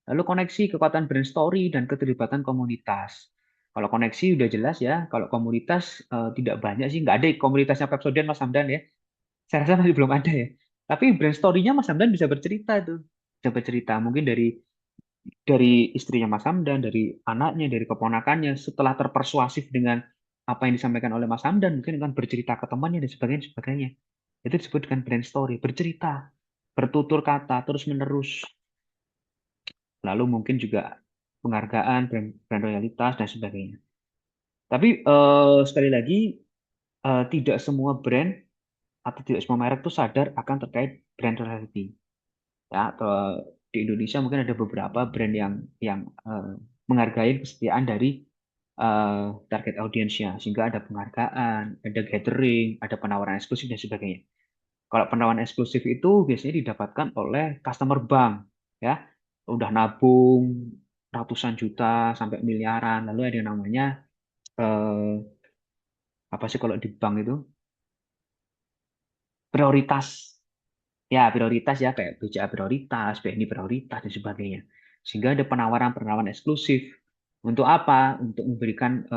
Lalu koneksi, kekuatan brand story, dan keterlibatan komunitas. Kalau koneksi udah jelas ya, kalau komunitas tidak banyak sih, nggak ada komunitasnya Pepsodent Mas Hamdan ya. Saya rasa masih belum ada ya. Tapi brand story-nya Mas Hamdan bisa bercerita tuh. Bisa bercerita mungkin dari istrinya Mas Hamdan, dari anaknya, dari keponakannya, setelah terpersuasif dengan apa yang disampaikan oleh Mas Hamdan, mungkin akan bercerita ke temannya dan sebagainya. Itu disebut dengan brand story, bercerita, bertutur kata, terus-menerus. Lalu mungkin juga penghargaan, brand loyalitas, dan sebagainya. Tapi sekali lagi, tidak semua brand atau tidak semua merek itu sadar akan terkait brand loyalty. Ya, atau di Indonesia mungkin ada beberapa brand yang menghargai kesetiaan dari target audiensnya, sehingga ada penghargaan, ada gathering, ada penawaran eksklusif dan sebagainya. Kalau penawaran eksklusif itu biasanya didapatkan oleh customer bank, ya, udah nabung ratusan juta sampai miliaran, lalu ada yang namanya apa sih kalau di bank itu prioritas. Ya, prioritas ya, kayak BCA prioritas, BNI prioritas, dan sebagainya. Sehingga ada penawaran-penawaran eksklusif. Untuk apa? Untuk memberikan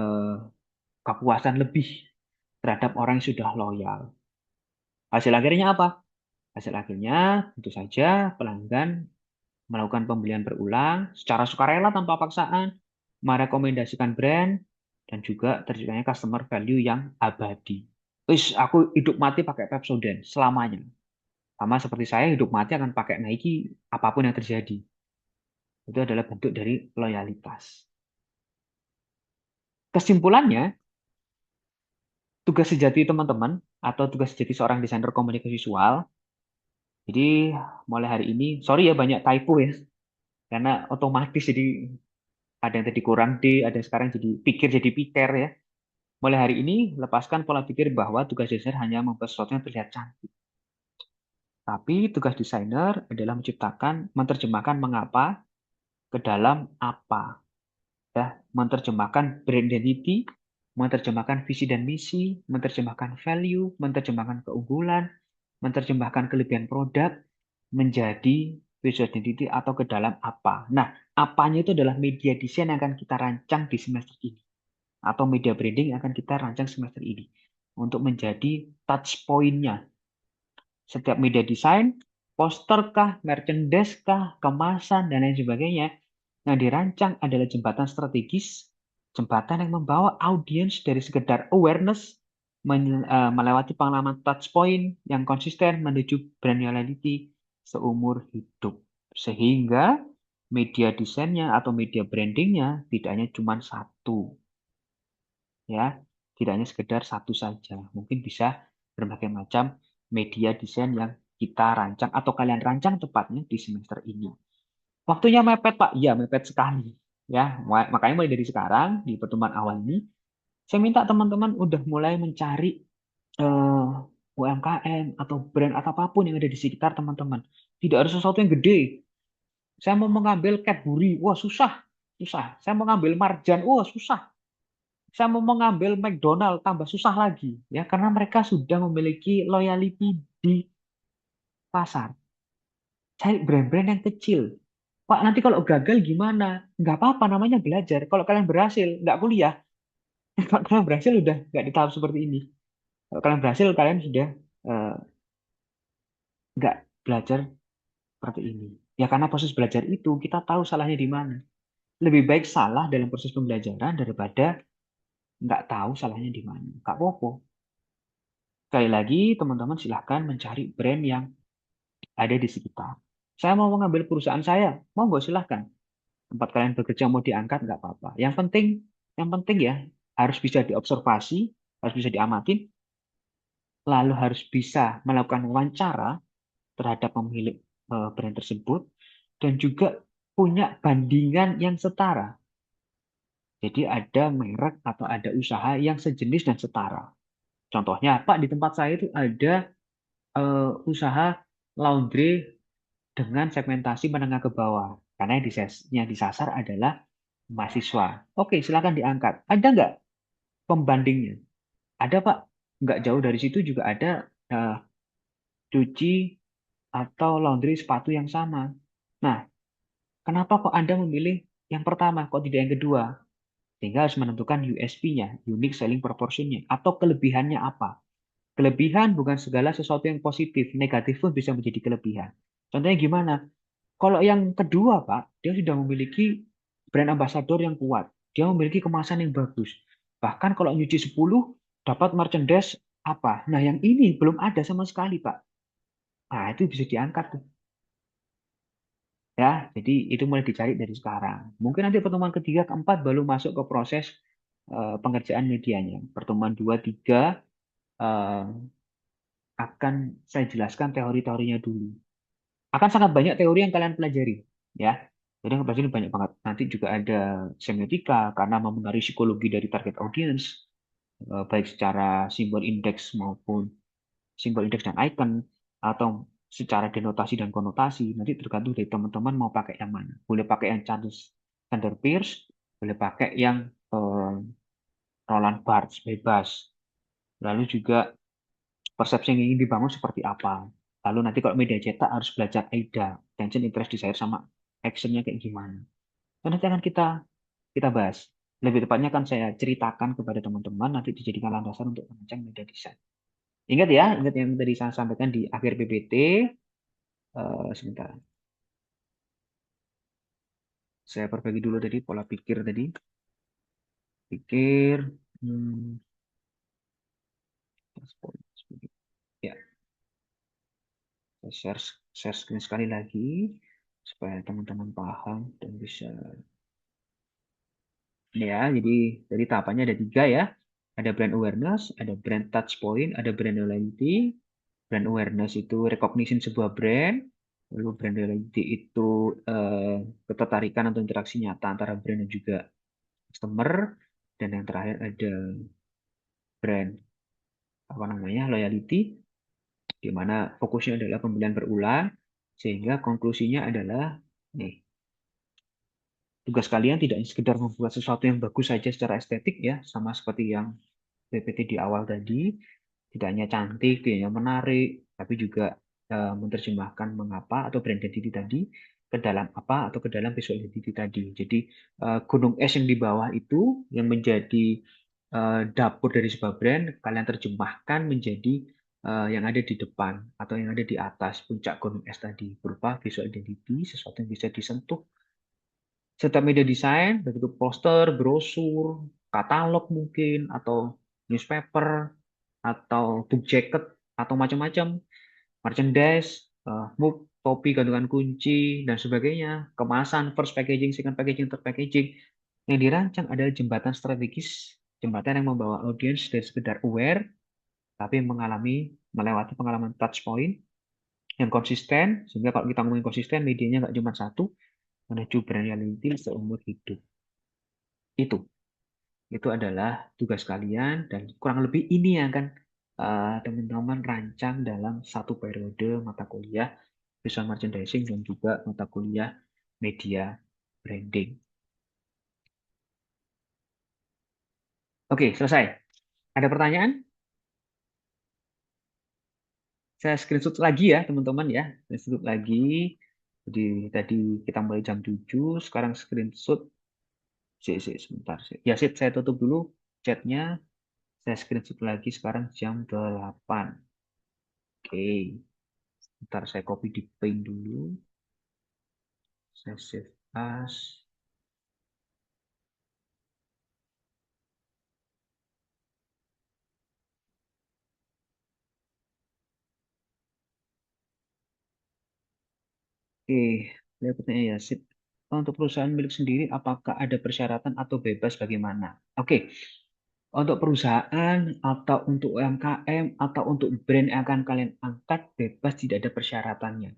kepuasan lebih terhadap orang yang sudah loyal. Hasil akhirnya apa? Hasil akhirnya tentu saja pelanggan melakukan pembelian berulang secara sukarela tanpa paksaan, merekomendasikan brand, dan juga terciptanya customer value yang abadi. Wis, aku hidup mati pakai Pepsodent selamanya. Sama seperti saya hidup mati akan pakai Nike apapun yang terjadi. Itu adalah bentuk dari loyalitas. Kesimpulannya, tugas sejati teman-teman atau tugas sejati seorang desainer komunikasi visual. Jadi mulai hari ini, sorry ya banyak typo ya, karena otomatis jadi ada yang tadi kurang D, ada yang sekarang jadi pikir ya. Mulai hari ini, lepaskan pola pikir bahwa tugas desainer hanya membuat sesuatu yang terlihat cantik. Tapi tugas desainer adalah menerjemahkan mengapa ke dalam apa. Ya, menerjemahkan brand identity, menerjemahkan visi dan misi, menerjemahkan value, menerjemahkan keunggulan, menerjemahkan kelebihan produk menjadi visual identity atau ke dalam apa. Nah, apanya itu adalah media desain yang akan kita rancang di semester ini atau media branding yang akan kita rancang semester ini untuk menjadi touch point-nya. Setiap media desain, poster kah, merchandise kah, kemasan, dan lain sebagainya yang dirancang adalah jembatan strategis, jembatan yang membawa audiens dari sekedar awareness melewati pengalaman touch point yang konsisten menuju brand loyalty seumur hidup. Sehingga media desainnya atau media brandingnya tidak hanya cuma satu, ya, tidak hanya sekedar satu saja. Mungkin bisa berbagai macam media desain yang kita rancang atau kalian rancang tepatnya di semester ini. Waktunya mepet, Pak. Iya, mepet sekali. Ya, makanya mulai dari sekarang di pertemuan awal ini, saya minta teman-teman udah mulai mencari UMKM atau brand atau apapun yang ada di sekitar teman-teman. Tidak harus sesuatu yang gede. Saya mau mengambil Cadbury, wah susah, susah. Saya mau ngambil Marjan, wah susah. Saya mau mengambil McDonald, tambah susah lagi, ya karena mereka sudah memiliki loyalty di pasar. Cari brand-brand yang kecil. Pak, nanti kalau gagal gimana? Nggak apa-apa, namanya belajar. Kalau kalian berhasil, nggak kuliah. Kalau kalian berhasil, udah nggak di tahap seperti ini. Kalau kalian berhasil, kalian sudah eh, nggak belajar seperti ini. Ya karena proses belajar itu, kita tahu salahnya di mana. Lebih baik salah dalam proses pembelajaran daripada nggak tahu salahnya di mana. Nggak apa-apa. Sekali lagi, teman-teman silahkan mencari brand yang ada di sekitar. Saya mau mengambil perusahaan saya, mau nggak silahkan. Tempat kalian bekerja mau diangkat nggak apa-apa. Yang penting ya harus bisa diobservasi, harus bisa diamatin, lalu harus bisa melakukan wawancara terhadap pemilik brand tersebut, dan juga punya bandingan yang setara. Jadi ada merek atau ada usaha yang sejenis dan setara. Contohnya, Pak, di tempat saya itu ada usaha laundry dengan segmentasi menengah ke bawah. Karena yang disasar adalah mahasiswa. Oke, silakan diangkat. Ada nggak pembandingnya? Ada, Pak. Nggak jauh dari situ juga ada cuci atau laundry sepatu yang sama. Nah, kenapa kok Anda memilih yang pertama, kok tidak yang kedua? Sehingga harus menentukan USP-nya, unique selling proportion-nya, atau kelebihannya apa. Kelebihan bukan segala sesuatu yang positif, negatif pun bisa menjadi kelebihan. Contohnya gimana? Kalau yang kedua, Pak, dia sudah memiliki brand ambassador yang kuat. Dia memiliki kemasan yang bagus. Bahkan kalau nyuci 10, dapat merchandise apa. Nah, yang ini belum ada sama sekali, Pak. Nah, itu bisa diangkat tuh. Ya, jadi itu mulai dicari dari sekarang. Mungkin nanti pertemuan ketiga, keempat baru masuk ke proses pengerjaan medianya. Pertemuan 2, 3 akan saya jelaskan teori-teorinya dulu. Akan sangat banyak teori yang kalian pelajari, ya. Jadi yang pelajari banyak banget. Nanti juga ada semiotika karena mempengaruhi psikologi dari target audience, baik secara simbol indeks maupun simbol indeks dan icon, atau secara denotasi dan konotasi. Nanti tergantung dari teman-teman mau pakai yang mana. Boleh pakai yang Chandler Peirce, boleh pakai yang Roland Barthes bebas. Lalu juga persepsi yang ingin dibangun seperti apa. Lalu nanti kalau media cetak harus belajar AIDA, attention, interest, desire, sama actionnya kayak gimana. Dan nanti akan kita bahas. Lebih tepatnya akan saya ceritakan kepada teman-teman, nanti dijadikan landasan untuk merancang media desain. Ingat ya, ingat yang tadi saya sampaikan di akhir PPT. Sebentar. Saya perbagi dulu tadi pola pikir tadi. Pikir. Ya. Saya share screen sekali lagi supaya teman-teman paham dan bisa. Ya, jadi tahapannya ada 3 ya. Ada brand awareness, ada brand touch point, ada brand loyalty. Brand awareness itu recognition sebuah brand. Lalu brand loyalty itu ketertarikan atau interaksi nyata antara brand dan juga customer. Dan yang terakhir ada brand loyalty, di mana fokusnya adalah pembelian berulang, sehingga konklusinya adalah nih, tugas kalian tidak hanya sekedar membuat sesuatu yang bagus saja secara estetik ya, sama seperti yang PPT di awal tadi, tidak hanya cantik, tidak hanya menarik, tapi juga menerjemahkan mengapa atau brand identity tadi ke dalam apa atau ke dalam visual identity tadi. Jadi gunung es yang di bawah itu yang menjadi dapur dari sebuah brand, kalian terjemahkan menjadi yang ada di depan atau yang ada di atas puncak gunung es tadi berupa visual identity, sesuatu yang bisa disentuh serta media desain, baik itu poster, brosur, katalog mungkin, atau newspaper, atau book jacket, atau macam-macam, merchandise, mug, topi, gantungan kunci, dan sebagainya, kemasan, first packaging, second packaging, third packaging. Yang dirancang adalah jembatan strategis, jembatan yang membawa audiens dari sekedar aware, tapi melewati pengalaman touch point yang konsisten, sehingga kalau kita ngomongin konsisten, medianya nggak cuma satu, menuju brand reality seumur hidup. Itu adalah tugas kalian dan kurang lebih ini yang akan teman-teman rancang dalam satu periode mata kuliah visual merchandising dan juga mata kuliah media branding. Oke, selesai. Ada pertanyaan? Saya screenshot lagi ya, teman-teman ya. Screenshot lagi. Jadi tadi kita mulai jam 7, sekarang screenshot. Sebentar. Ya, saya tutup dulu chatnya. Saya screenshot lagi sekarang jam 8. Oke. Ntar saya copy di paint dulu. Saya save as. Oke, lihat pertanyaan ya. Sip. Untuk perusahaan milik sendiri, apakah ada persyaratan atau bebas bagaimana? Oke, untuk perusahaan atau untuk UMKM atau untuk brand yang akan kalian angkat, bebas tidak ada persyaratannya.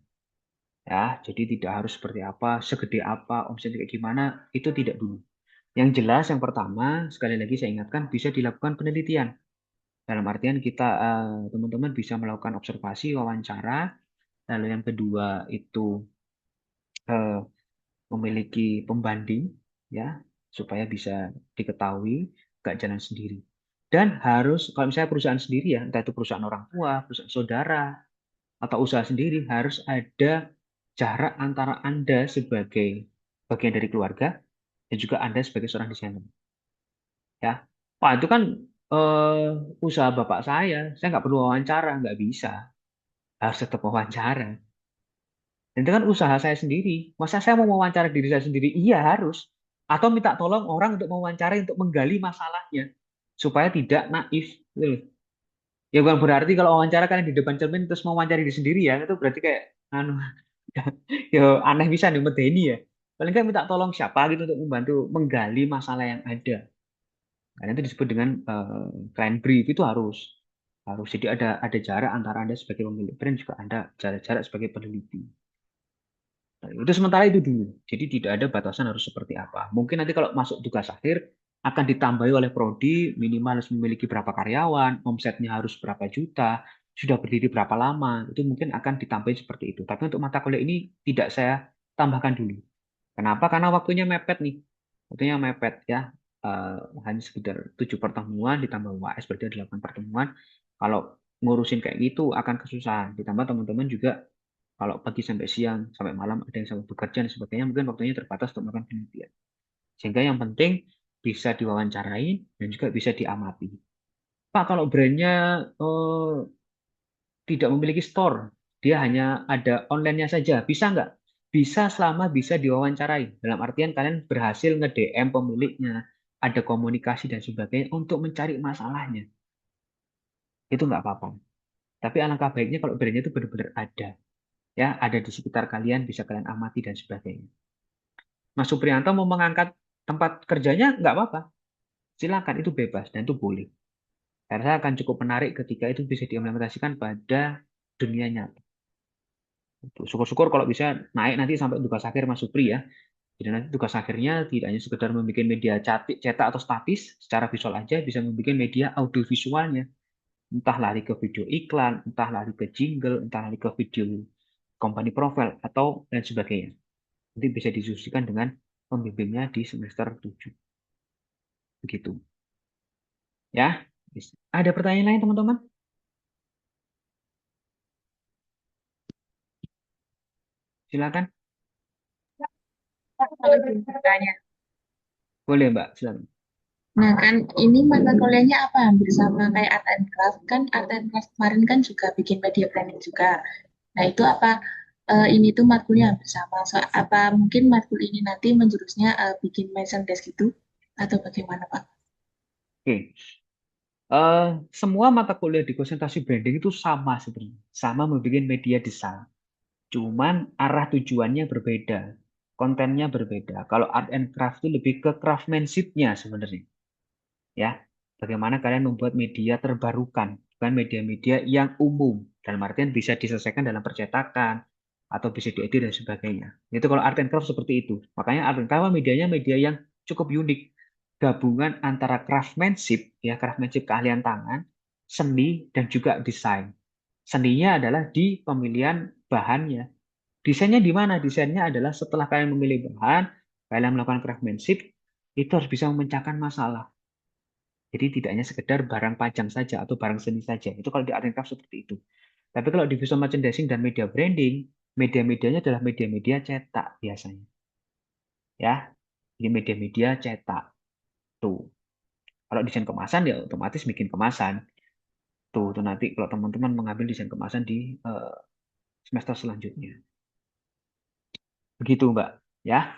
Ya, jadi tidak harus seperti apa, segede apa, omsetnya kayak gimana, itu tidak dulu. Yang jelas, yang pertama, sekali lagi saya ingatkan, bisa dilakukan penelitian. Dalam artian kita, teman-teman bisa melakukan observasi, wawancara, lalu yang kedua itu memiliki pembanding, ya, supaya bisa diketahui, nggak jalan sendiri. Dan harus, kalau misalnya perusahaan sendiri ya, entah itu perusahaan orang tua, perusahaan saudara, atau usaha sendiri, harus ada jarak antara Anda sebagai bagian dari keluarga dan juga Anda sebagai seorang desainer. Ya, wah itu kan usaha bapak saya nggak perlu wawancara, nggak bisa, harus tetap wawancara. Dan itu kan usaha saya sendiri. Masa saya mau wawancara diri saya sendiri? Iya harus. Atau minta tolong orang untuk mewawancarai untuk menggali masalahnya supaya tidak naif. Gitu loh. Ya bukan berarti kalau wawancara kalian di depan cermin terus mewawancari diri sendiri ya, itu berarti kayak anu ya aneh bisa nih medeni ya. Paling nggak minta tolong siapa gitu untuk membantu menggali masalah yang ada. Karena itu disebut dengan client brief itu harus jadi ada jarak antara Anda sebagai pemilik brand juga Anda jarak sebagai peneliti. Nah, itu sementara itu dulu. Jadi tidak ada batasan harus seperti apa. Mungkin nanti kalau masuk tugas akhir akan ditambahi oleh prodi minimal harus memiliki berapa karyawan, omsetnya harus berapa juta, sudah berdiri berapa lama. Itu mungkin akan ditambahi seperti itu. Tapi untuk mata kuliah ini tidak saya tambahkan dulu. Kenapa? Karena waktunya mepet nih. Waktunya mepet ya. Hanya sekitar 7 pertemuan ditambah UAS berarti ada 8 pertemuan. Kalau ngurusin kayak gitu akan kesusahan. Ditambah teman-teman juga kalau pagi sampai siang, sampai malam ada yang sampai bekerja dan sebagainya, mungkin waktunya terbatas untuk melakukan penelitian. Sehingga yang penting bisa diwawancarai dan juga bisa diamati. Pak, kalau brandnya tidak memiliki store, dia hanya ada online-nya saja, bisa nggak? Bisa selama bisa diwawancarai. Dalam artian kalian berhasil nge-DM pemiliknya, ada komunikasi dan sebagainya untuk mencari masalahnya. Itu nggak apa-apa. Tapi alangkah baiknya kalau brandnya itu benar-benar ada. Ya, ada di sekitar kalian, bisa kalian amati dan sebagainya. Mas Supriyanto mau mengangkat tempat kerjanya, nggak apa-apa. Silakan, itu bebas dan itu boleh. Karena akan cukup menarik ketika itu bisa diimplementasikan pada dunia nyata. Syukur-syukur kalau bisa naik nanti sampai tugas akhir Mas Supri ya. Jadi nanti tugas akhirnya tidak hanya sekedar membuat media cetak atau statis secara visual aja, bisa membuat media audiovisualnya. Entah lari ke video iklan, entah lari ke jingle, entah lari ke video company profile atau lain sebagainya. Nanti bisa didiskusikan dengan pembimbingnya di semester 7. Begitu. Ya. Ada pertanyaan lain, teman-teman? Silakan. Kalau belum bertanya. Boleh, Mbak. Silakan. Nah kan ini mata kuliahnya apa hampir sama kayak art and craft kan art and craft kemarin kan juga bikin media planning juga. Nah itu apa ini tuh matkulnya hampir sama. Apa mungkin matkul ini nanti menjurusnya bikin merchandise gitu atau bagaimana Pak? Oke. Semua mata kuliah di konsentrasi branding itu sama sebenarnya. Sama membuat media desain. Cuman arah tujuannya berbeda. Kontennya berbeda. Kalau art and craft itu lebih ke craftsmanship-nya sebenarnya. Ya, bagaimana kalian membuat media terbarukan, bukan media-media yang umum. Dalam artian bisa diselesaikan dalam percetakan, atau bisa diedit dan sebagainya. Itu kalau art and craft seperti itu. Makanya art and craft medianya media yang cukup unik. Gabungan antara craftsmanship, ya craftsmanship keahlian tangan, seni, dan juga desain. Seninya adalah di pemilihan bahannya. Desainnya di mana? Desainnya adalah setelah kalian memilih bahan, kalian melakukan craftsmanship, itu harus bisa memecahkan masalah. Jadi tidak hanya sekedar barang pajang saja atau barang seni saja. Itu kalau di art and craft seperti itu. Tapi kalau di visual merchandising dan media branding, media-medianya adalah media-media cetak biasanya. Ya, ini media-media cetak. Tuh. Kalau desain kemasan ya otomatis bikin kemasan. Tuh nanti kalau teman-teman mengambil desain kemasan di semester selanjutnya. Begitu, Mbak. Ya.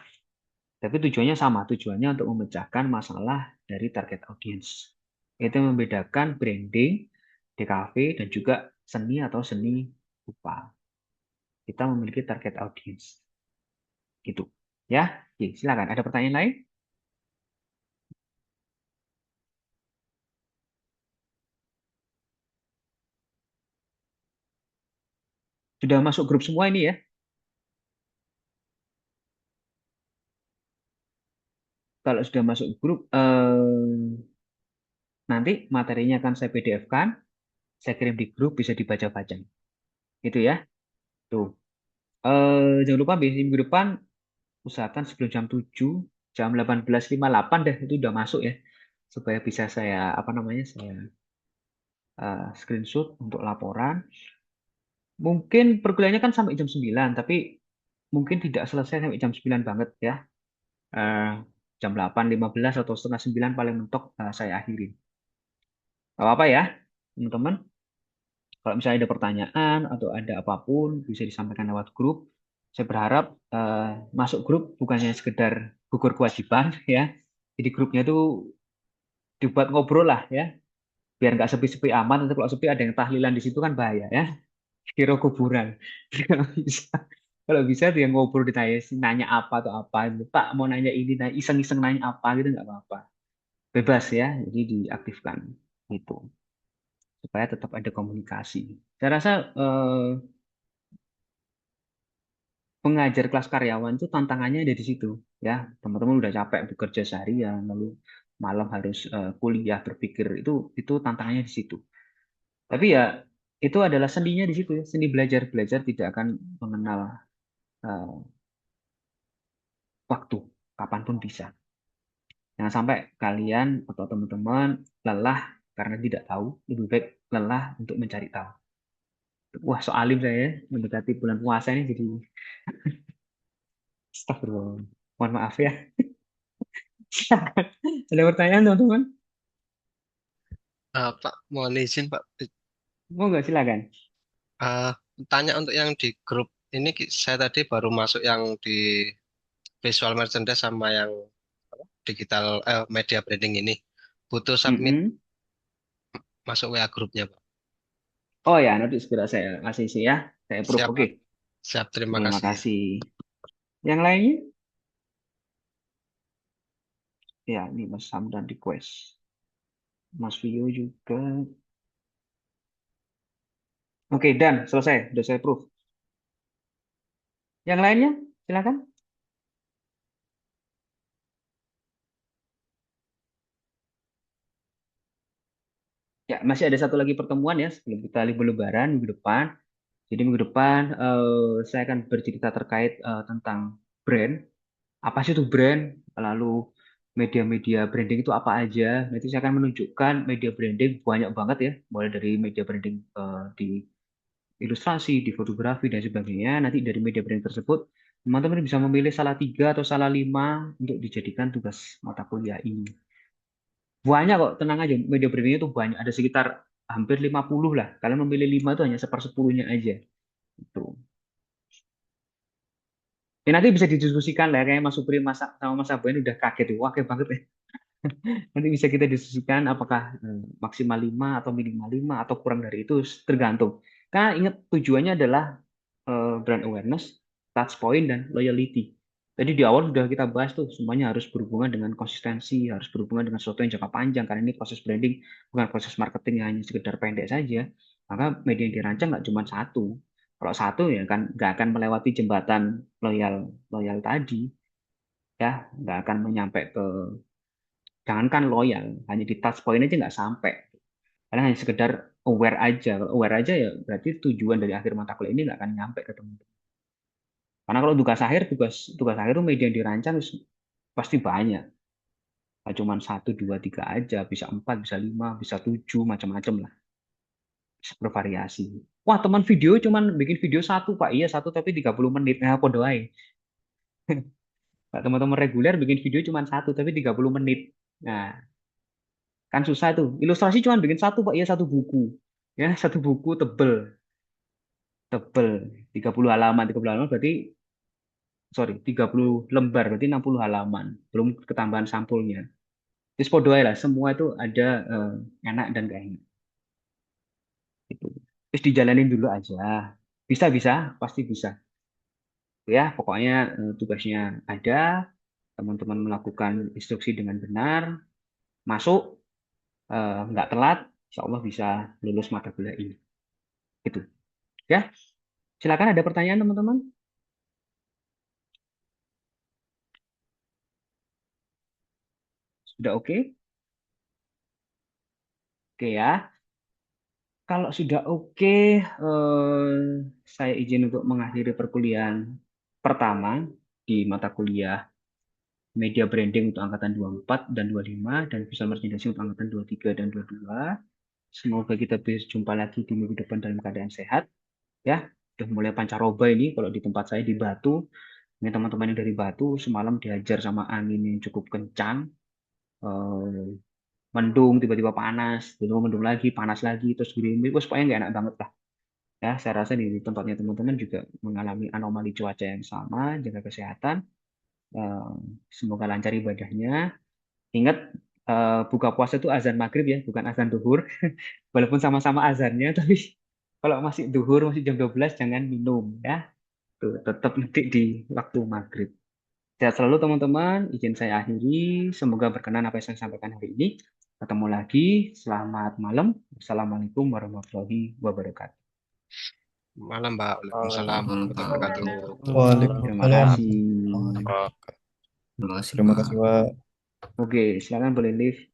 Tapi tujuannya sama, tujuannya untuk memecahkan masalah dari target audience. Itu membedakan branding, DKV, dan juga seni atau seni rupa. Kita memiliki target audience. Gitu. Ya, oke, silakan. Ada pertanyaan lain? Sudah masuk grup semua ini ya? Kalau sudah masuk grup, nanti materinya akan saya PDF-kan, saya kirim di grup, bisa dibaca-baca. Gitu ya. Tuh. Jangan lupa minggu depan usahakan sebelum jam 7, jam 18.58 deh itu udah masuk ya. Supaya bisa saya saya screenshot untuk laporan. Mungkin perkuliahannya kan sampai jam 9, tapi mungkin tidak selesai sampai jam 9 banget ya. Eh, jam 8.15 atau setengah 9 paling mentok saya akhiri. Gak apa-apa ya, teman-teman. Kalau misalnya ada pertanyaan atau ada apapun bisa disampaikan lewat grup. Saya berharap masuk grup bukannya sekedar gugur kewajiban ya. Jadi grupnya itu dibuat ngobrol lah ya, biar nggak sepi-sepi aman. Nanti kalau sepi ada yang tahlilan di situ kan bahaya ya. Kira kuburan. Kalau bisa, kalau bisa dia ngobrol ditanya nanya apa atau apa. Pak mau nanya ini, nanya iseng-iseng nanya apa gitu nggak apa-apa. Bebas ya, jadi diaktifkan gitu supaya tetap ada komunikasi. Saya rasa pengajar kelas karyawan itu tantangannya ada di situ ya. Teman-teman udah capek bekerja seharian lalu malam harus kuliah berpikir itu tantangannya di situ. Tapi ya itu adalah seninya di situ ya. Seni belajar tidak akan mengenal eh, waktu kapanpun bisa. Jangan sampai kalian atau teman-teman lelah karena tidak tahu, lebih baik lelah untuk mencari tahu. Wah, so alim saya ya, mendekati bulan puasa ini jadi astagfirullah. Mohon maaf ya. Ada pertanyaan teman-teman? Pak, mohon izin Pak. Mau nggak silakan. Tanya untuk yang di grup ini saya tadi baru masuk yang di visual merchandise sama yang digital media branding ini. Butuh submit masuk WA grupnya Pak. Oh ya, nanti segera saya kasih sih ya. Saya approve. Siap, Oke. Pak. Siap, terima Terima kasih. kasih. Yang lainnya? Ya, ini Mas Hamdan request. Mas Vio juga. Oke, dan selesai. Sudah saya approve. Yang lainnya, silakan. Ya, masih ada satu lagi pertemuan ya sebelum kita libur Lebaran minggu depan. Jadi minggu depan saya akan bercerita terkait tentang brand apa sih itu brand, lalu media-media branding itu apa aja. Nanti saya akan menunjukkan media branding banyak banget ya, mulai dari media branding di ilustrasi, di fotografi dan sebagainya. Nanti dari media branding tersebut teman-teman bisa memilih salah 3 atau salah 5 untuk dijadikan tugas mata kuliah ini. Banyak kok, tenang aja. Media branding itu banyak, ada sekitar hampir 50 lah. Kalian memilih 5 itu hanya sepersepuluhnya aja. Itu. Ya nanti bisa didiskusikan lah, kayak Mas Supri sama Mas Abu ini udah kaget tuh, wah kaget banget ya. Nanti bisa kita diskusikan apakah maksimal 5 atau minimal 5 atau kurang dari itu tergantung. Karena ingat tujuannya adalah brand awareness, touch point, dan loyalty. Jadi di awal sudah kita bahas tuh semuanya harus berhubungan dengan konsistensi, harus berhubungan dengan sesuatu yang jangka panjang karena ini proses branding bukan proses marketing yang hanya sekedar pendek saja. Maka media yang dirancang nggak cuma satu. Kalau satu ya kan nggak akan melewati jembatan loyal tadi, ya nggak akan menyampai ke jangankan loyal, hanya di touch point aja nggak sampai. Karena hanya sekedar aware aja. Kalau aware aja ya berarti tujuan dari akhir mata kuliah ini nggak akan nyampe ke teman-teman. Karena kalau tugas akhir itu media yang dirancang pasti banyak. Nggak cuma 1, 2, 3 aja, bisa 4, bisa 5, bisa 7, macam-macam lah. Bisa bervariasi. Wah, teman video cuma bikin video satu, Pak. Iya, satu tapi 30 menit. Nah, apa doain. Teman-teman reguler bikin video cuma satu tapi 30 menit. Nah, kan susah tuh. Ilustrasi cuma bikin satu, Pak. Iya, satu buku. Ya, satu buku tebel. Tebel. 30 halaman. 30 halaman berarti, sorry, 30 lembar. Berarti 60 halaman. Belum ketambahan sampulnya. Terus podo ae lah, semua itu ada enak dan gak enak. Gitu. Terus dijalanin dulu aja. Bisa, pasti bisa. Ya, pokoknya tugasnya ada, teman-teman melakukan instruksi dengan benar, masuk, nggak telat, insya Allah bisa lulus mata kuliah ini. Gitu. Ya, silakan ada pertanyaan teman-teman. Sudah oke? Oke ya. Kalau sudah oke, saya izin untuk mengakhiri perkuliahan pertama di mata kuliah Media Branding untuk angkatan 24 dan 25 dan Visual Merchandising untuk angkatan 23 dan 22. Semoga kita bisa jumpa lagi di minggu depan dalam keadaan sehat. Ya, udah mulai pancaroba ini kalau di tempat saya di Batu. Ini teman-teman yang dari Batu semalam dihajar sama angin yang cukup kencang. Mendung, tiba-tiba panas, tiba-tiba mendung lagi, panas lagi, terus gerimis. Wah, pokoknya nggak enak banget lah. Ya, saya rasa di tempatnya teman-teman juga mengalami anomali cuaca yang sama, jaga kesehatan. Semoga lancar ibadahnya. Ingat, buka puasa itu azan maghrib ya, bukan azan duhur. Walaupun sama-sama azannya, tapi kalau masih duhur, masih jam 12, jangan minum ya. Tuh, tetap nanti di waktu maghrib. Sehat selalu teman-teman, izin saya akhiri. Semoga berkenan apa yang saya sampaikan hari ini. Ketemu lagi, selamat malam. Assalamualaikum warahmatullahi wabarakatuh. Malam, Mbak. Waalaikumsalam warahmatullahi wabarakatuh. Terima Waalaikumsalam. kasih. Terima kasih, Pak. Oke, silakan boleh live.